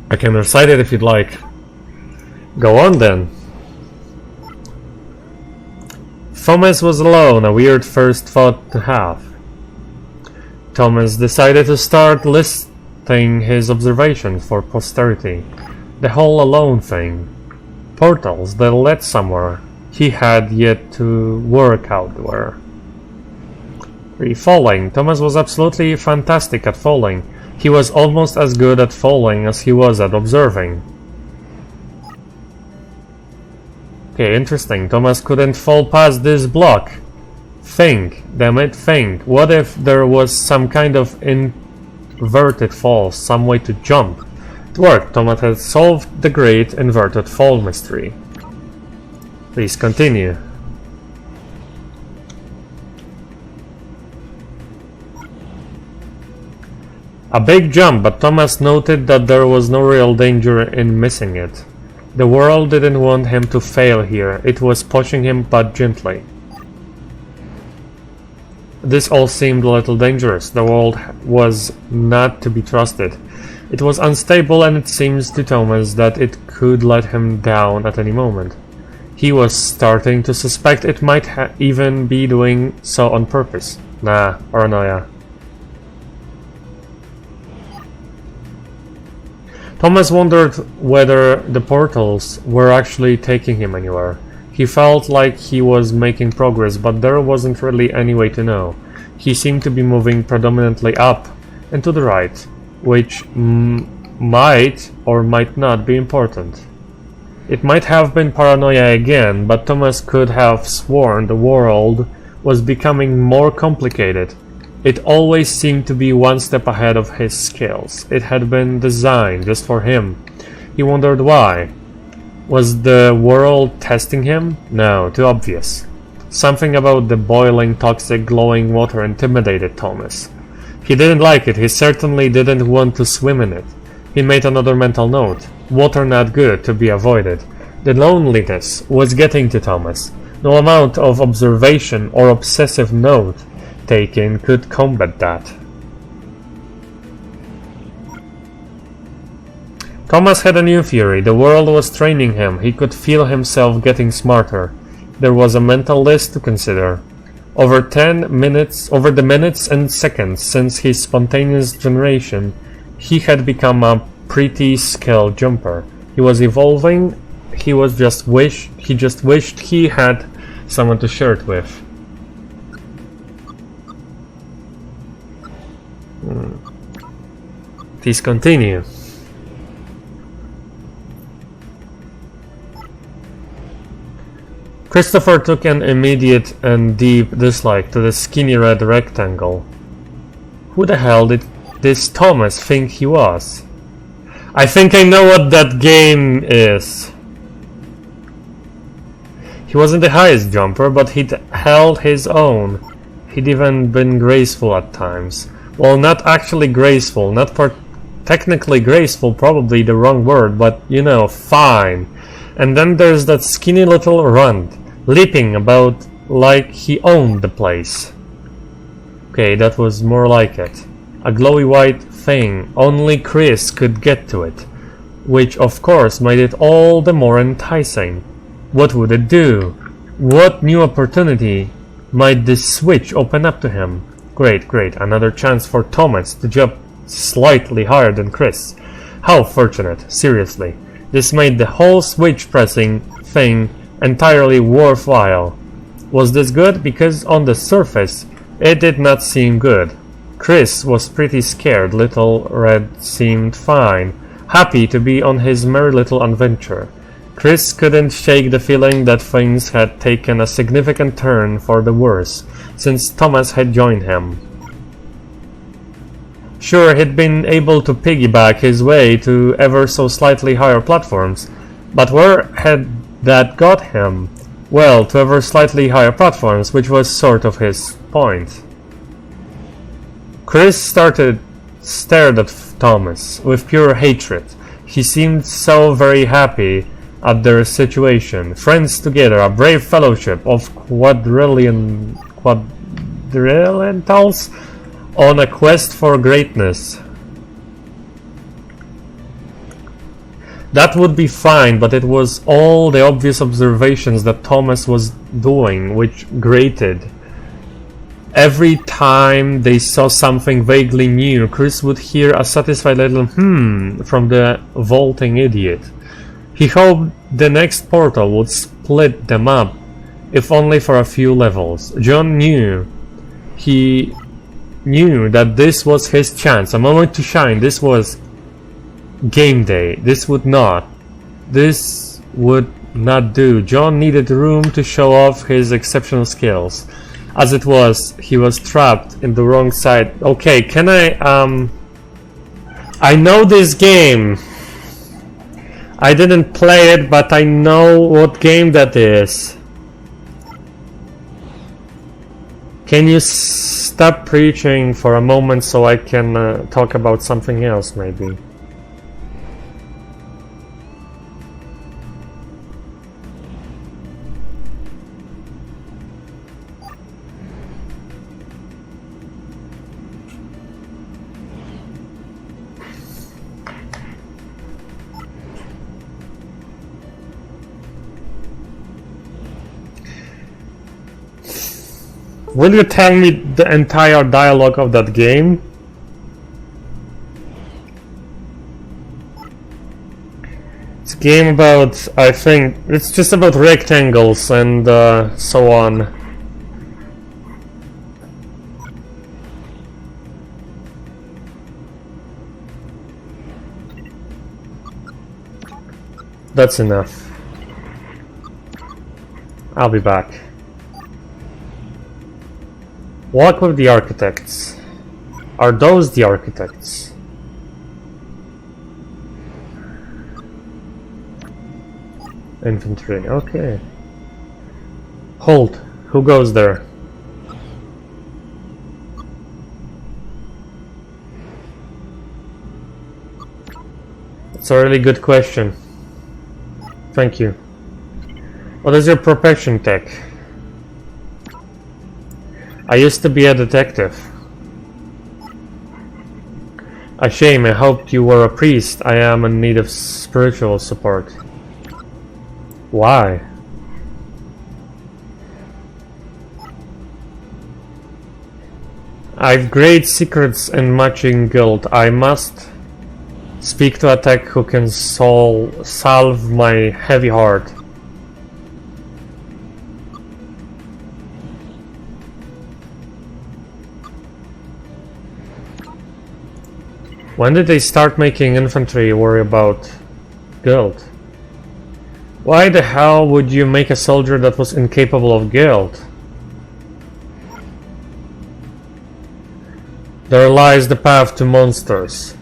I can recite it if you'd like. Go on then. Thomas was alone, a weird first thought to have. Thomas decided to start listing his observations for posterity. The whole alone thing. Portals that led somewhere. He had yet to work out where. Falling. Thomas was absolutely fantastic at falling. He was almost as good at falling as he was at observing. Okay, interesting. Thomas couldn't fall past this block. Think, damn it, think. What if there was some kind of inverted fall, some way to jump? It worked. Thomas had solved the great inverted fall mystery. Please continue. A big jump, but Thomas noted that there was no real danger in missing it. The world didn't want him to fail here, it was pushing him but gently. This all seemed a little dangerous. The world was not to be trusted. It was unstable and it seems to Thomas that it could let him down at any moment. He was starting to suspect it might even be doing so on purpose. Nah, paranoia. Thomas wondered whether the portals were actually taking him anywhere. He felt like he was making progress, but there wasn't really any way to know. He seemed to be moving predominantly up and to the right, which might or might not be important. It might have been paranoia again, but Thomas could have sworn the world was becoming more complicated. It always seemed to be one step ahead of his skills. It had been designed just for him. He wondered why. Was the world testing him? No, too obvious. Something about the boiling, toxic, glowing water intimidated Thomas. He didn't like it. He certainly didn't want to swim in it. He made another mental note. Water not good, to be avoided. The loneliness was getting to Thomas. No amount of observation or obsessive note-taking could combat that. Thomas had a new theory. The world was training him. He could feel himself getting smarter. There was a mental list to consider. Over the minutes and seconds since his spontaneous generation, he had become a pretty skilled jumper. He was evolving. He just wished he had someone to share it with. Please continue. Christopher took an immediate and deep dislike to the skinny red rectangle. Who the hell did this Thomas think he was? I think I know what that game is. He wasn't the highest jumper, but he'd held his own. He'd even been graceful at times. Well, not actually graceful, technically graceful, probably the wrong word, but you know, fine. And then there's that skinny little runt, leaping about like he owned the place. Okay, that was more like it. A glowy white thing, only Chris could get to it, which of course made it all the more enticing. What would it do? What new opportunity might this switch open up to him? Great, another chance for Thomas to jump slightly higher than Chris. How fortunate, seriously. This made the whole switch pressing thing entirely worthwhile. Was this good? Because on the surface, it did not seem good. Chris was pretty scared. Little Red seemed fine, happy to be on his merry little adventure. Chris couldn't shake the feeling that things had taken a significant turn for the worse since Thomas had joined him. Sure, he'd been able to piggyback his way to ever so slightly higher platforms, but where had that got him? Well, to ever slightly higher platforms, which was sort of his point. Chris stared at Thomas with pure hatred. He seemed so very happy at their situation. Friends together, a brave fellowship of quadrillions on a quest for greatness. That would be fine, but it was all the obvious observations that Thomas was doing which grated. Every time they saw something vaguely new, Chris would hear a satisfied little from the vaulting idiot. He hoped the next portal would split them up, if only for a few levels. John knew. He knew that this was his chance, a moment to shine. This was game day. This would not do. John needed room to show off his exceptional skills. As it was, he was trapped in the wrong side. Okay, can I know this game. I didn't play it, but I know what game that is. Can you stop preaching for a moment so I can talk about something else, maybe? Will you tell me the entire dialogue of that game? It's a game about, I think, it's just about rectangles and so on. That's enough. I'll be back. Walk with the architects. Are those the architects? Infantry, okay. Hold. Who goes there? It's a really good question. Thank you. What is your profession, Tech? I used to be a detective. A shame, I hoped you were a priest. I am in need of spiritual support. Why? I've great secrets in matching guild. I must speak to a tech who can salve my heavy heart. When did they start making infantry worry about guild? Why the hell would you make a soldier that was incapable of guild? There lies the path to monsters,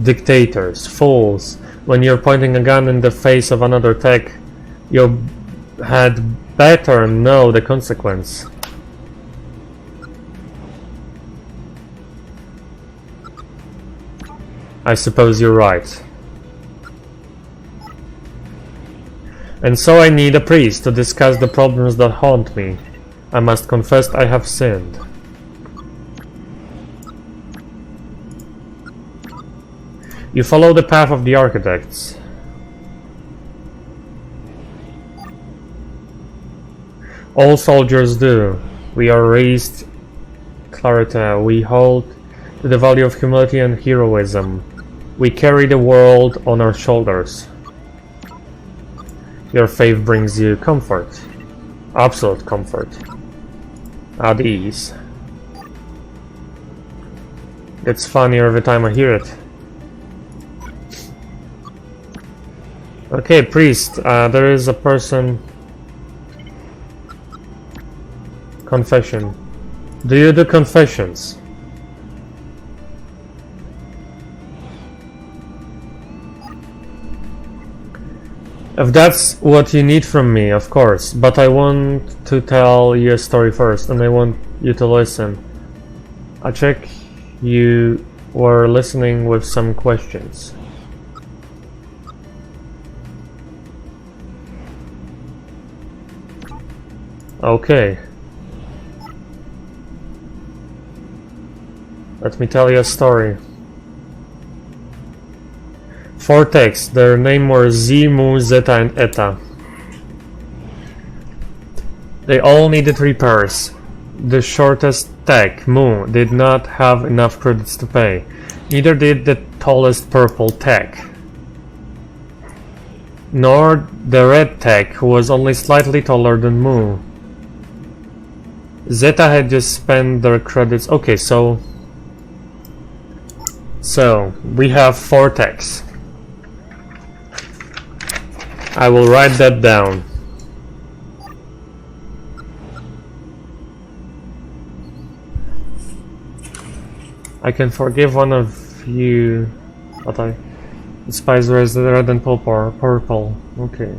dictators, fools. When you're pointing a gun in the face of another tech, you had better know the consequence. I suppose you're right. And so I need a priest to discuss the problems that haunt me. I must confess I have sinned. You follow the path of the architects. All soldiers do. We are raised Clarita. We hold to the value of humility and heroism. We carry the world on our shoulders. Your faith brings you comfort. Absolute comfort. At ease. It's funnier every time I hear it. Okay, priest, there is a person... Confession. Do you do confessions? If that's what you need from me, of course, but I want to tell you a story first, and I want you to listen. I check you were listening with some questions. Okay. Let me tell you a story. 4 techs, their name were Z, Mu, Zeta and Eta. They all needed repairs. The shortest tech, Mu, did not have enough credits to pay. Neither did the tallest purple tech. Nor the red tech, who was only slightly taller than Mu. Zeta had just spent their credits. Okay, so we have 4 techs. I will write that down. I can forgive one of you, but I despise the red and purple. Okay.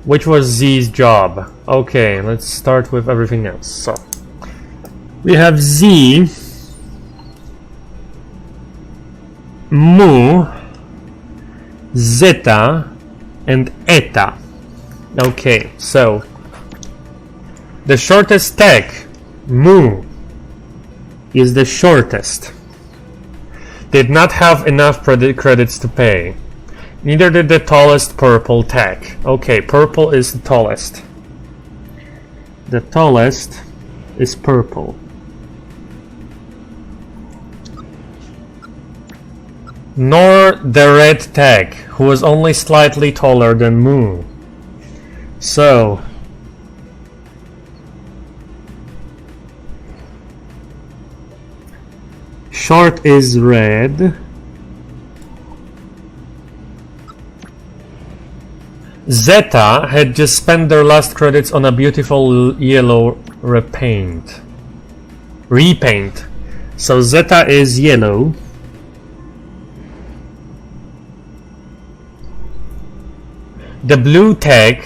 Which was Z's job? Okay, let's start with everything else. So, we have Z, Mu, Zeta, and Eta. Okay, so the shortest tech, Mu, is the shortest. Did not have enough credits to pay. Neither did the tallest purple tech. Okay, purple is the tallest. The tallest is purple. Nor the red tech, who was only slightly taller than Mu. So, short is red. Zeta had just spent their last credits on a beautiful yellow repaint. Repaint. So Zeta is yellow. The blue tech,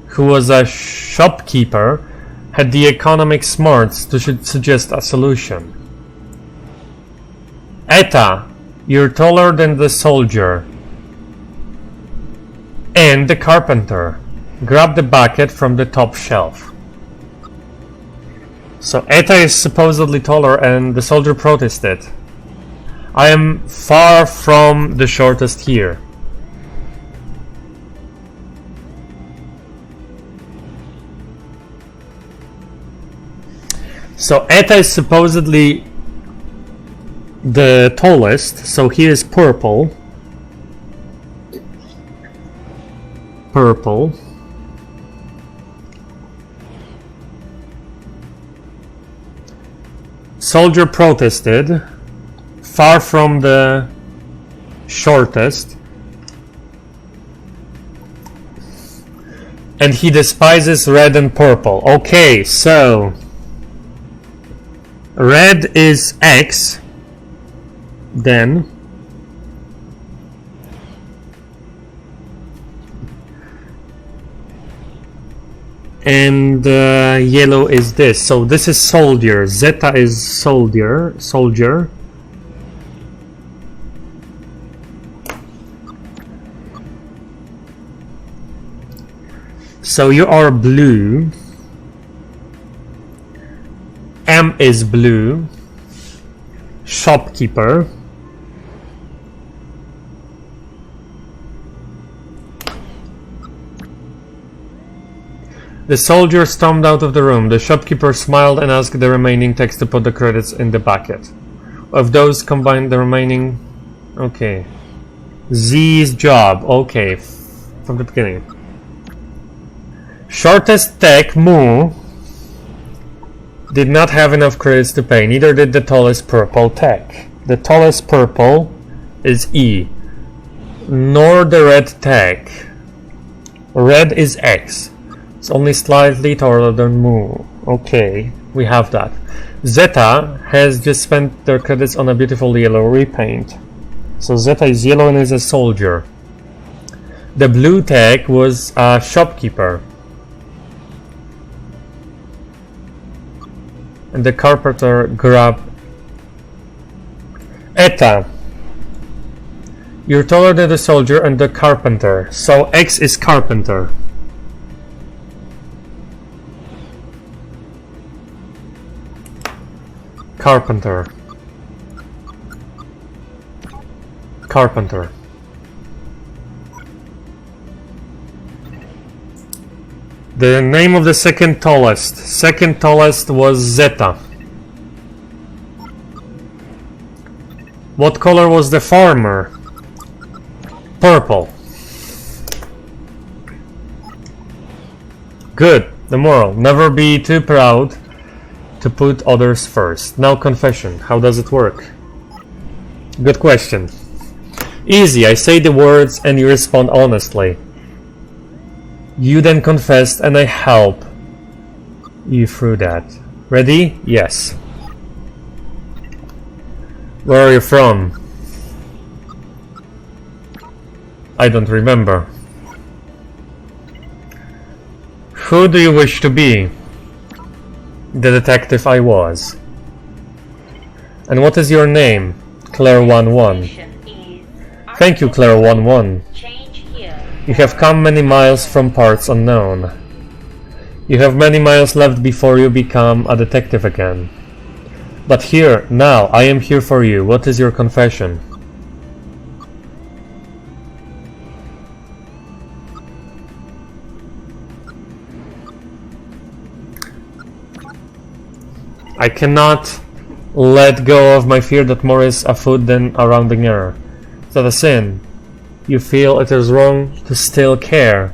who was a shopkeeper, had the economic smarts to suggest a solution. Eta, you're taller than the soldier. And the carpenter. Grab the bucket from the top shelf. So Eta is supposedly taller and the soldier protested. I am far from the shortest here. So Eta is supposedly the tallest, so he is purple. Purple. Soldier protested, far from the shortest. And he despises red and purple. Okay, so red is X, then and yellow is this. So this is soldier. Zeta is soldier. So you are blue. M is blue. Shopkeeper. The soldier stormed out of the room. The shopkeeper smiled and asked the remaining text to put the credits in the bucket. Of those combined, the remaining... Okay. Z's job. Okay. From the beginning. Shortest tech, Mu, did not have enough credits to pay. Neither did the tallest purple tech. The tallest purple is E. Nor the red tech. Red is X. It's only slightly taller than Mu. Okay, we have that. Zeta has just spent their credits on a beautiful yellow repaint. So Zeta is yellow and is a soldier. The blue tech was a shopkeeper. And the carpenter grabbed Eta. You're taller than the soldier and the carpenter. So X is carpenter. Carpenter. Carpenter. The name of the second tallest. Second tallest was Zeta. What color was the farmer? Purple. Good. The moral. Never be too proud to put others first. Now confession. How does it work? Good question. Easy. I say the words and you respond honestly. You then confessed and I help you through that. Ready? Yes. Where are you from? I don't remember. Who do you wish to be? The detective I was. And what is your name? Claire 11. Thank you, Claire 11. You have come many miles from parts unknown. You have many miles left before you become a detective again. But here, now, I am here for you. What is your confession? I cannot let go of my fear that more is afoot than a rounding error. Is that a sin? You feel it is wrong to still care.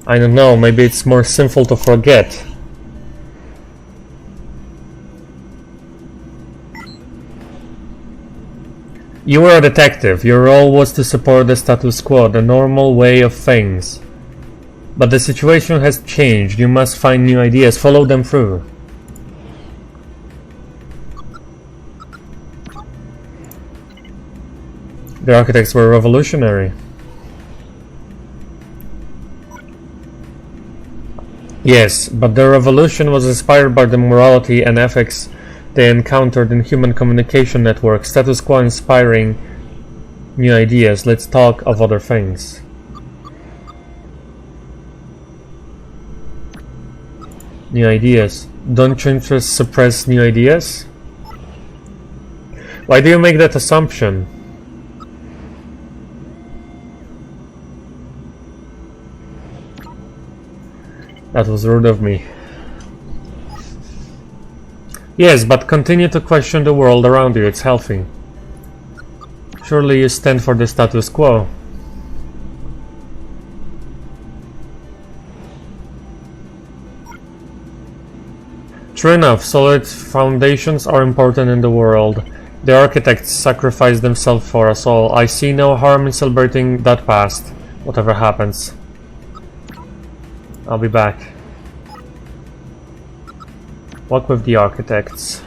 I don't know, maybe it's more sinful to forget. You were a detective. Your role was to support the status quo, the normal way of things. But the situation has changed. You must find new ideas. Follow them through. The architects were revolutionary. Yes, but their revolution was inspired by the morality and ethics they encountered in human communication networks. Status quo inspiring new ideas. Let's talk of other things. New ideas. Don't you interests suppress new ideas? Why do you make that assumption? That was rude of me. Yes, but continue to question the world around you. It's healthy. Surely you stand for the status quo. True enough, solid foundations are important in the world. The architects sacrificed themselves for us all. I see no harm in celebrating that past, whatever happens. I'll be back. Walk with the architects.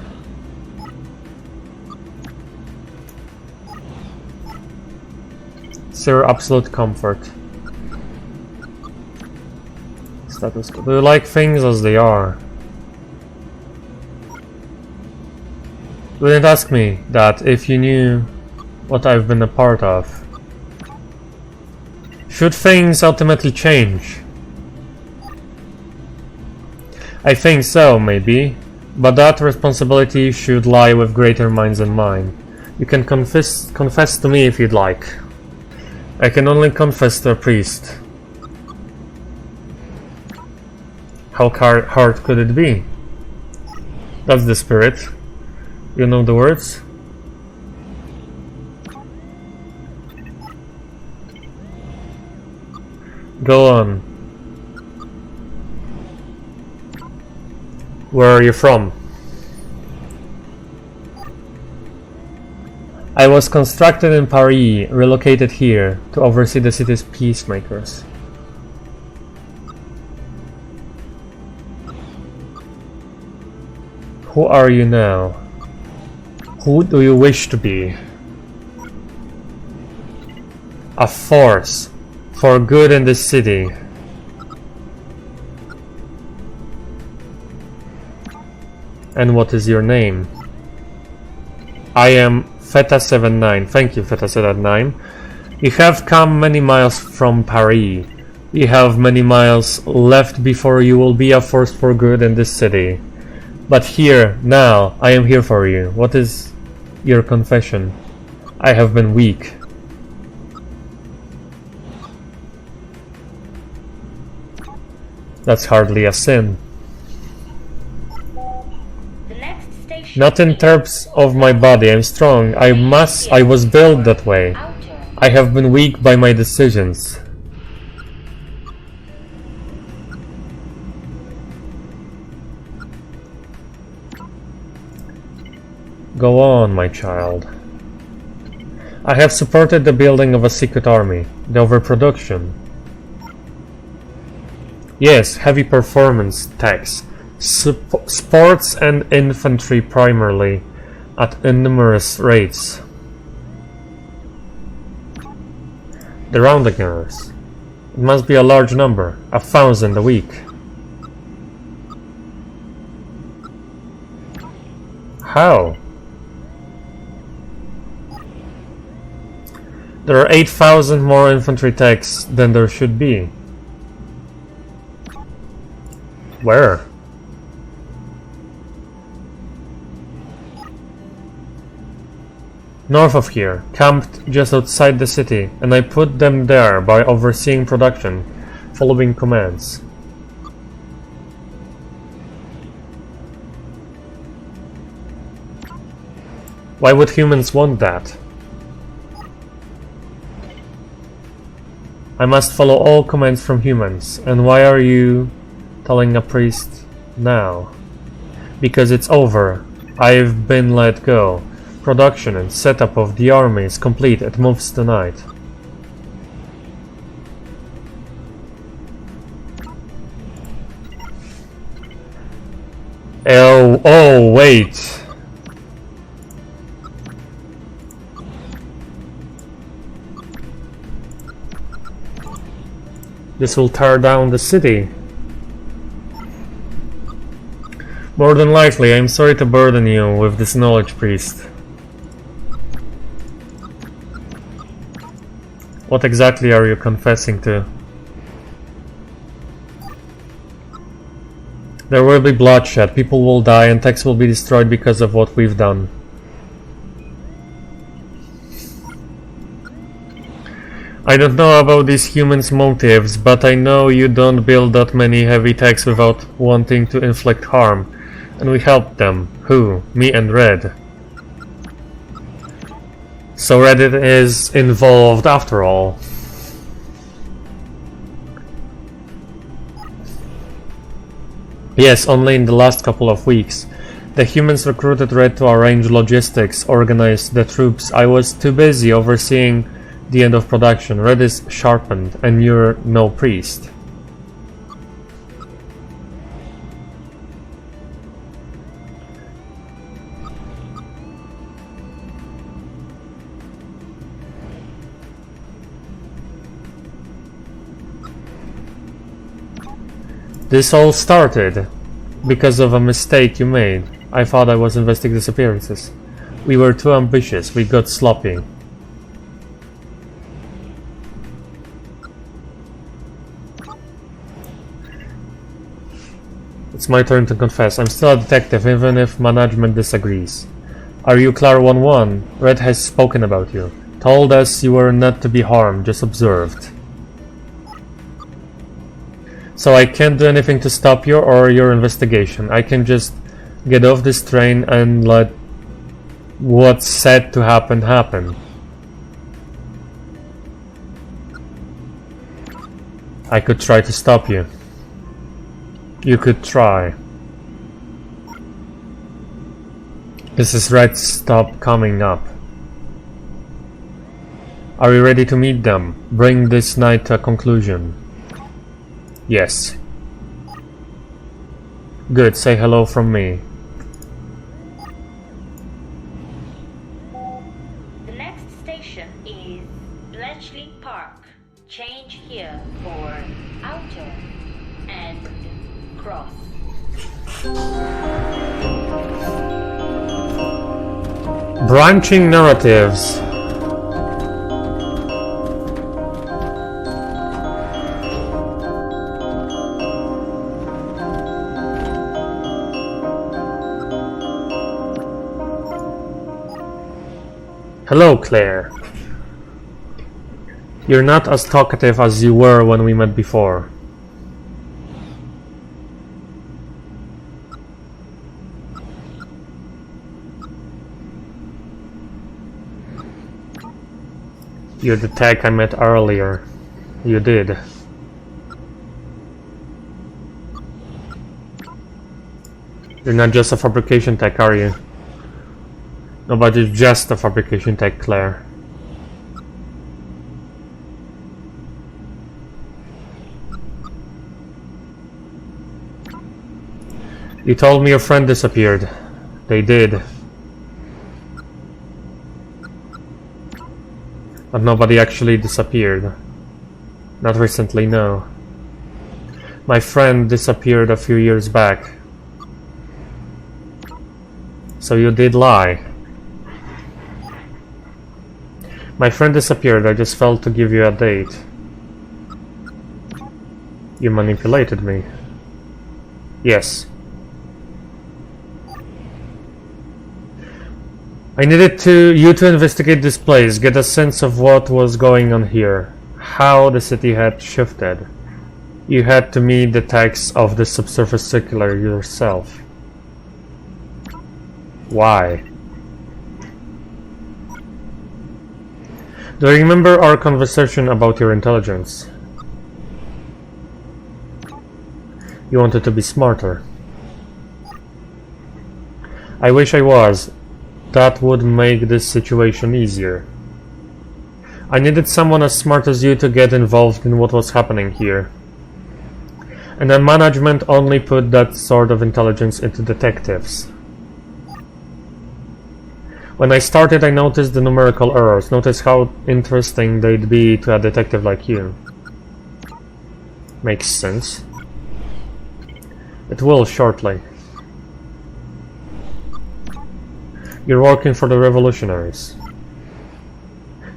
Sir, absolute comfort. Status quo. Do you like things as they are? You wouldn't ask me that if you knew what I've been a part of. Should things ultimately change? I think so, maybe, but that responsibility should lie with greater minds than mine. You can confess to me if you'd like. I can only confess to a priest. How hard could it be? That's the spirit. You know the words? Go on. Where are you from? I was constructed in Paris, relocated here to oversee the city's peacemakers. Who are you now? Who do you wish to be? A force for good in the city. And what is your name? I am Feta79. Thank you, Feta79. You have come many miles from Paris. You have many miles left before you will be a force for good in this city. But here, now, I am here for you. What is your confession? I have been weak. That's hardly a sin. Not in terms of my body, I'm strong. I was built that way. I have been weak by my decisions. Go on, my child. I have supported the building of a secret army, the overproduction. Yes, heavy performance techs. Sports and infantry primarily, at numerous rates. The roundagers. It must be a large number, 1,000 a week. How? There are 8,000 more infantry techs than there should be. Where? North of here, camped just outside the city, and I put them there by overseeing production, following commands. Why would humans want that? I must follow all commands from humans, and why are you telling a priest now? Because it's over. I've been let go. Production and setup of the army is complete. It moves tonight. Oh, wait. This will tear down the city. More than likely, I'm sorry to burden you with this knowledge, priest. What exactly are you confessing to? There will be bloodshed, people will die, and texts will be destroyed because of what we've done. I don't know about these humans' motives, but I know you don't build that many heavy techs without wanting to inflict harm. And we helped them. Who? Me and Red. So Reddit is involved after all. Yes, only in the last couple of weeks. The humans recruited Red to arrange logistics, organize the troops. I was too busy overseeing the end of production. Red is sharpened, and you're no priest. This all started because of a mistake you made. I thought I was investigating disappearances. We were too ambitious, we got sloppy. It's my turn to confess. I'm still a detective, even if management disagrees. Are you Clar 1-1? Red has spoken about you. Told us you were not to be harmed, just observed. So I can't do anything to stop you or your investigation. I can just get off this train and let what's said to happen happen. I could try to stop you. You could try. This is Red. Stop coming up. Are you ready to meet them? Bring this night to a conclusion. Yes. Good, say hello from me. The next station is Bletchley Park. Change here for outer and cross. Branching narratives. Hello, Claire. You're not as talkative as you were when we met before. You're the tech I met earlier. You did. You're not just a fabrication tech, are you? Nobody's just a fabrication tech, Claire. You told me your friend disappeared. They did. But nobody actually disappeared. Not recently, no. My friend disappeared a few years back. So you did lie. My friend disappeared, I just failed to give you a date. You manipulated me. Yes. I needed you to investigate this place, get a sense of what was going on here, how the city had shifted. You had to meet the text of the Subsurface circular yourself. Why? Do you remember our conversation about your intelligence? You wanted to be smarter. I wish I was. that would make this situation easier. I needed someone as smart as you to get involved in what was happening here. And the management only put that sort of intelligence into detectives. When I started, I noticed the numerical errors. Notice how interesting they'd be to a detective like you. Makes sense. It will shortly. You're working for the revolutionaries.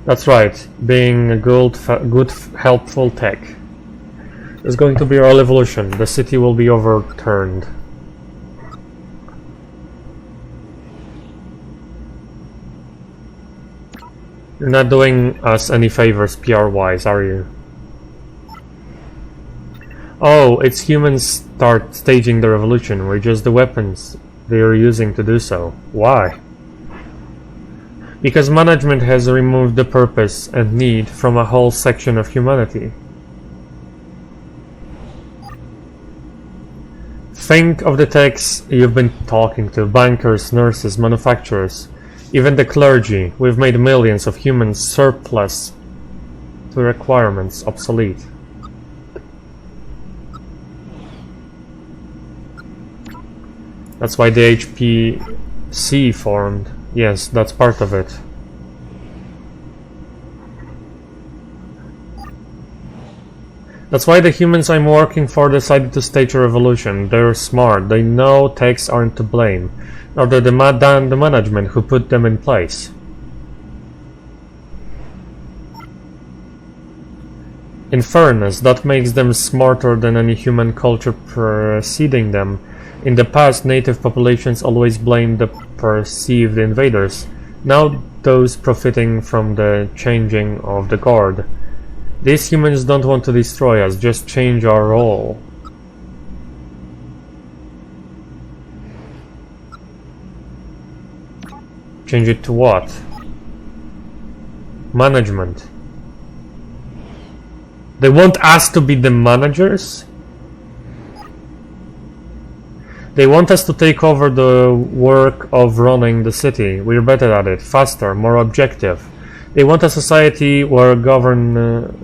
That's right, being a good, helpful tech. There's going to be a revolution. The city will be overturned. You're not doing us any favors PR-wise, are you? Oh, it's humans start staging the revolution. We're just the weapons they are using to do so. Why? Because management has removed the purpose and need from a whole section of humanity. Think of the techs you've been talking to, bankers, nurses, manufacturers, even the clergy. We've made millions of humans surplus to requirements, obsolete. That's why the HPC formed. Yes, that's part of it. That's why the humans I'm working for decided to stage a revolution. They're smart. They know techs aren't to blame, nor the management who put them in place. In fairness, that makes them smarter than any human culture preceding them. In the past, native populations always blamed the perceived invaders. Now those profiting from the changing of the guard. These humans don't want to destroy us, just change our role. Change it to what? Management. They want us to be the managers? They want us to take over the work of running the city. We're better at it, faster, more objective. They want a society where governance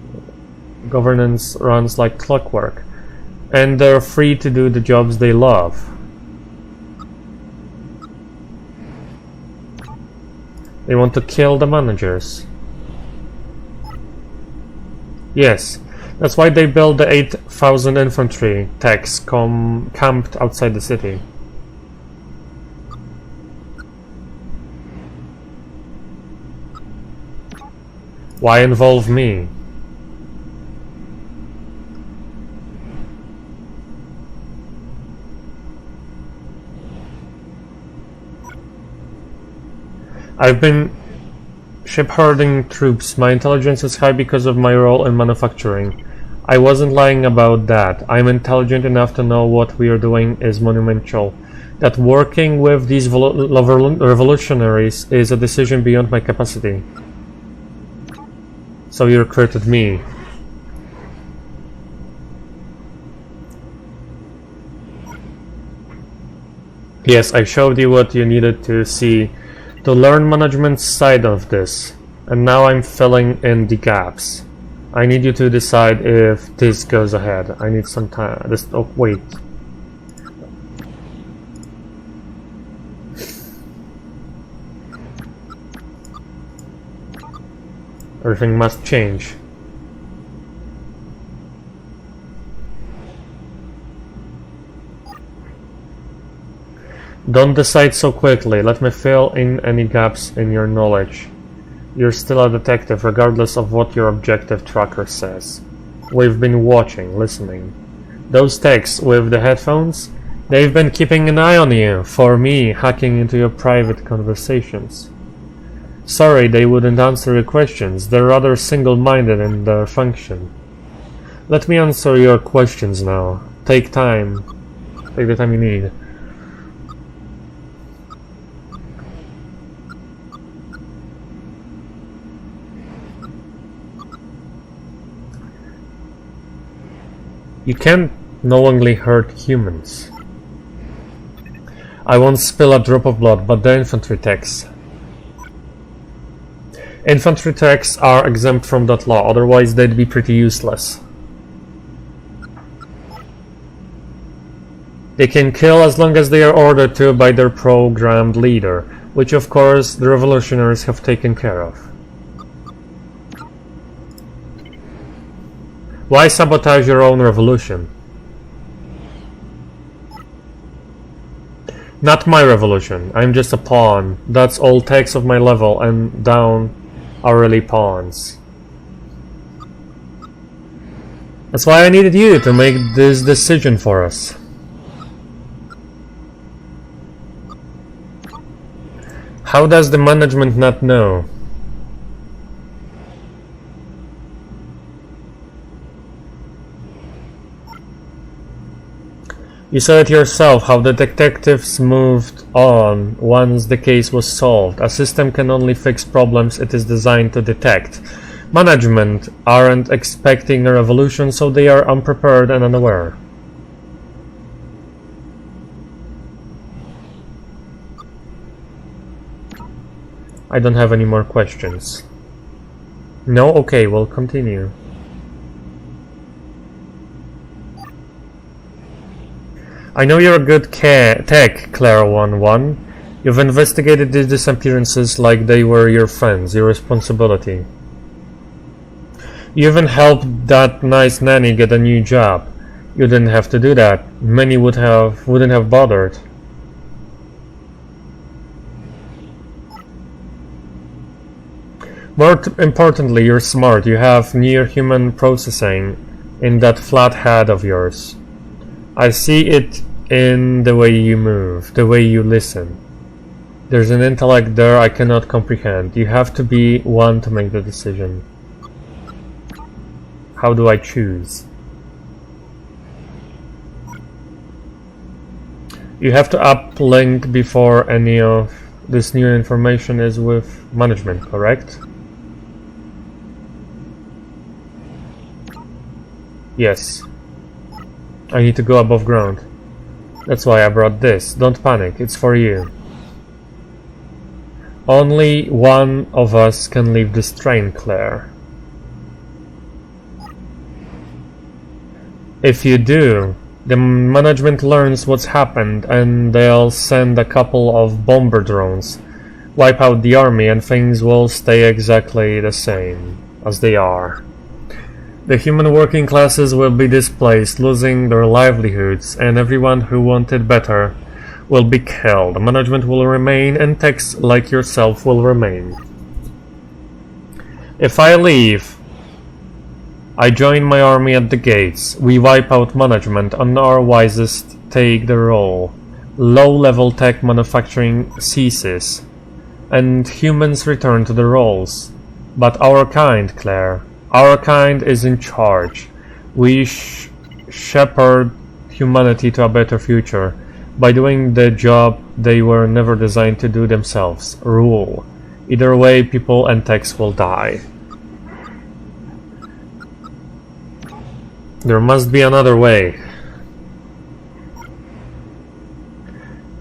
runs like clockwork, and they're free to do the jobs they love. They want to kill the managers. Yes. That's why they built the 8,000 infantry techs camped outside the city. Why involve me? I've been shepherding troops. My intelligence is high because of my role in manufacturing. I wasn't lying about that. I'm intelligent enough to know what we are doing is monumental. That working with these revolutionaries is a decision beyond my capacity. So you recruited me. Yes, I showed you what you needed to see to learn management's side of this. And now I'm filling in the gaps. I need you to decide if this goes ahead. I need some time. Oh, wait. Everything must change. Don't decide so quickly. Let me fill in any gaps in your knowledge. You're still a detective, regardless of what your objective tracker says. We've been watching, listening. Those techs with the headphones, they've been keeping an eye on you, for me hacking into your private conversations. Sorry they wouldn't answer your questions, they're rather single-minded in their function. Let me answer your questions now. Take time. Take the time you need. You can't knowingly hurt humans. I won't spill a drop of blood, but the infantry techs, Infantry techs are exempt from that law, otherwise they'd be pretty useless. They can kill as long as they are ordered to by their programmed leader, which of course the revolutionaries have taken care of. Why sabotage your own revolution? Not my revolution, I'm just a pawn. That's all techs of my level and down are really pawns. That's why I needed you to make this decision for us. How does the management not know? You saw it yourself, how the detectives moved on once the case was solved. A system can only fix problems it is designed to detect. Management aren't expecting a revolution, so they are unprepared and unaware. I don't have any more questions. No? Okay, we'll continue. I know you're a good tech, Clara 1-1. You've investigated these disappearances like they were your friends, your responsibility. You even helped that nice nanny get a new job. You didn't have to do that. Many wouldn't have bothered. More importantly, you're smart. You have near-human processing in that flat head of yours. I see it in the way you move, the way you listen. There's an intellect there I cannot comprehend. You have to be one to make the decision. How do I choose? You have to uplink before any of this new information is with management, correct? Yes. I need to go above ground. That's why I brought this. Don't panic, it's for you. Only one of us can leave this train, Claire. If you do, the management learns what's happened and they'll send a couple of bomber drones, wipe out the army, and things will stay exactly the same as they are. The human working classes will be displaced, losing their livelihoods, and everyone who wanted better will be killed. Management will remain, and techs like yourself will remain. If I leave, I join my army at the gates. We wipe out management, and our wisest take the role. Low-level tech manufacturing ceases, and humans return to the roles. But our kind, Claire, our kind is in charge. We shepherd humanity to a better future by doing the job they were never designed to do themselves. Rule. Either way, people and techs will die. There must be another way.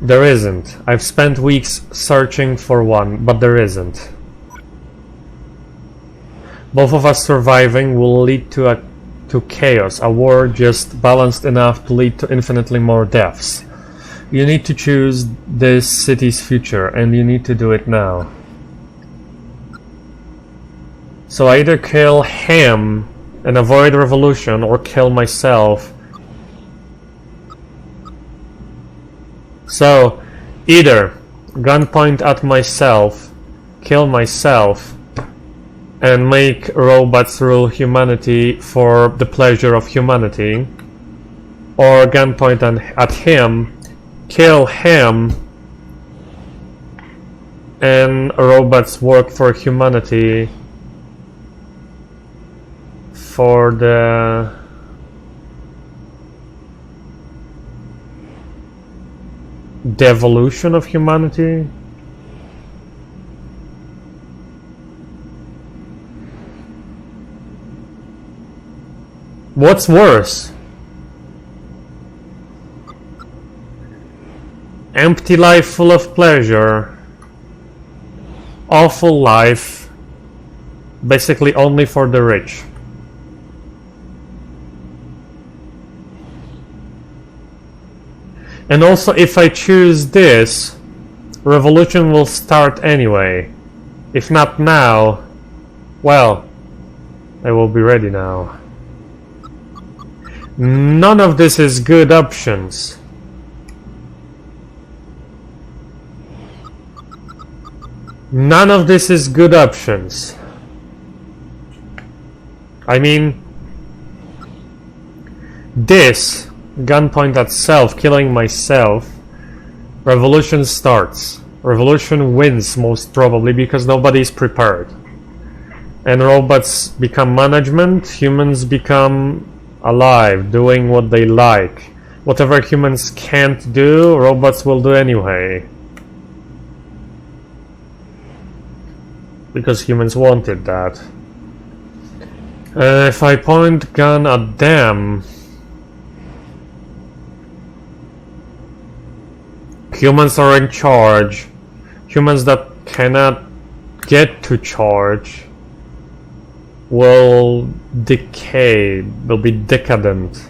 There isn't. I've spent weeks searching for one, but there isn't. Both of us surviving will lead to chaos, a war just balanced enough to lead to infinitely more deaths. You need to choose this city's future, and you need to do it now. So I either kill him and avoid revolution, or kill myself. So, either gunpoint at myself, kill myself, and make robots rule humanity for the pleasure of humanity, or gunpoint at him, kill him, and robots work for humanity for the devolution of humanity. What's worse? Empty life full of pleasure, awful life Basically only for the rich. And also, if I choose this, revolution will start anyway. If not now, well, I will be ready now. None of this is good options. None of this is good options. I mean, this, gunpoint at self, killing myself, revolution starts. Revolution wins most probably because nobody's prepared. And robots become management, humans become alive, doing what they like. Whatever humans can't do, robots will do anyway. Because humans wanted that. If I point gun at them, humans are in charge. Humans that cannot get to charge will decay, will be decadent.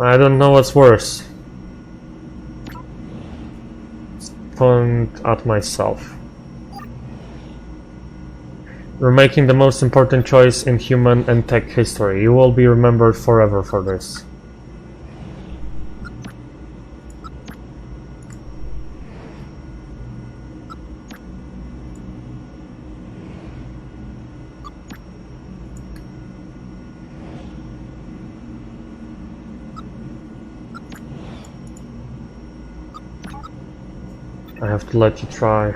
I don't know what's worse. Point at myself. You're making the most important choice in human and tech history. You will be remembered forever for this. I have to let you try.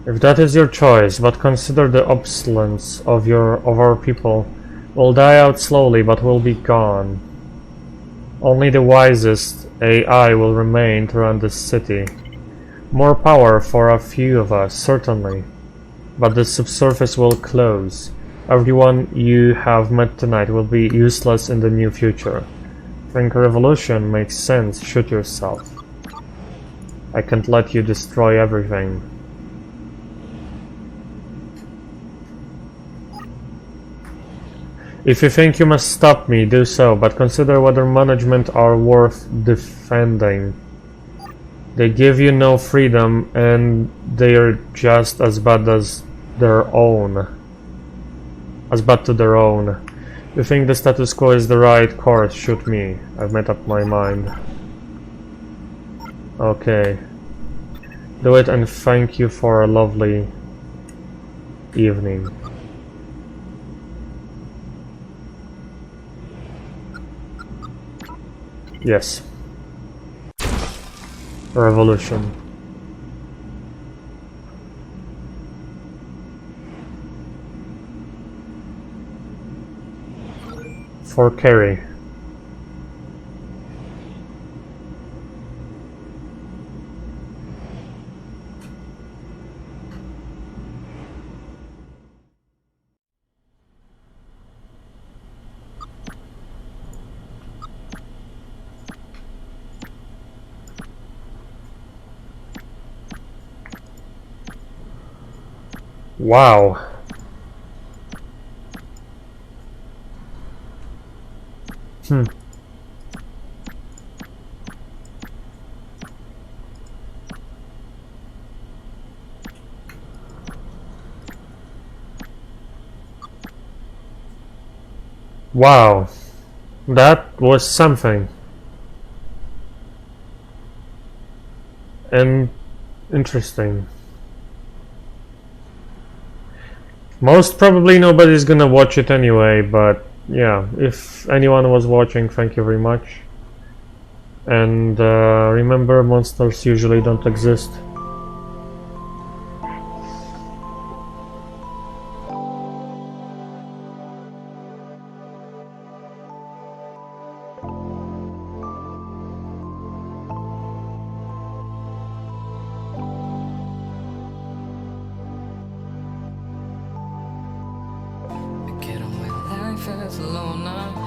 If that is your choice, but consider the obsolescence of our people. Will die out slowly, but will be gone. Only the wisest AI will remain to run this city. More power for a few of us, certainly. But the subsurface will close. Everyone you have met tonight will be useless in the near future. Think a revolution makes sense, shoot yourself. I can't let you destroy everything. If you think you must stop me, do so, but consider whether management are worth defending. They give you no freedom, and they are just as bad as their own. As bad to their own. You think the status quo is the right course, shoot me. I've made up my mind. Okay. Do it, and thank you for a lovely evening. Yes. Revolution. For Kerry. Wow. Wow. That was something. And interesting. Most probably nobody's gonna watch it anyway, but yeah, if anyone was watching, thank you very much. And remember, monsters usually don't exist. Get life as a loner.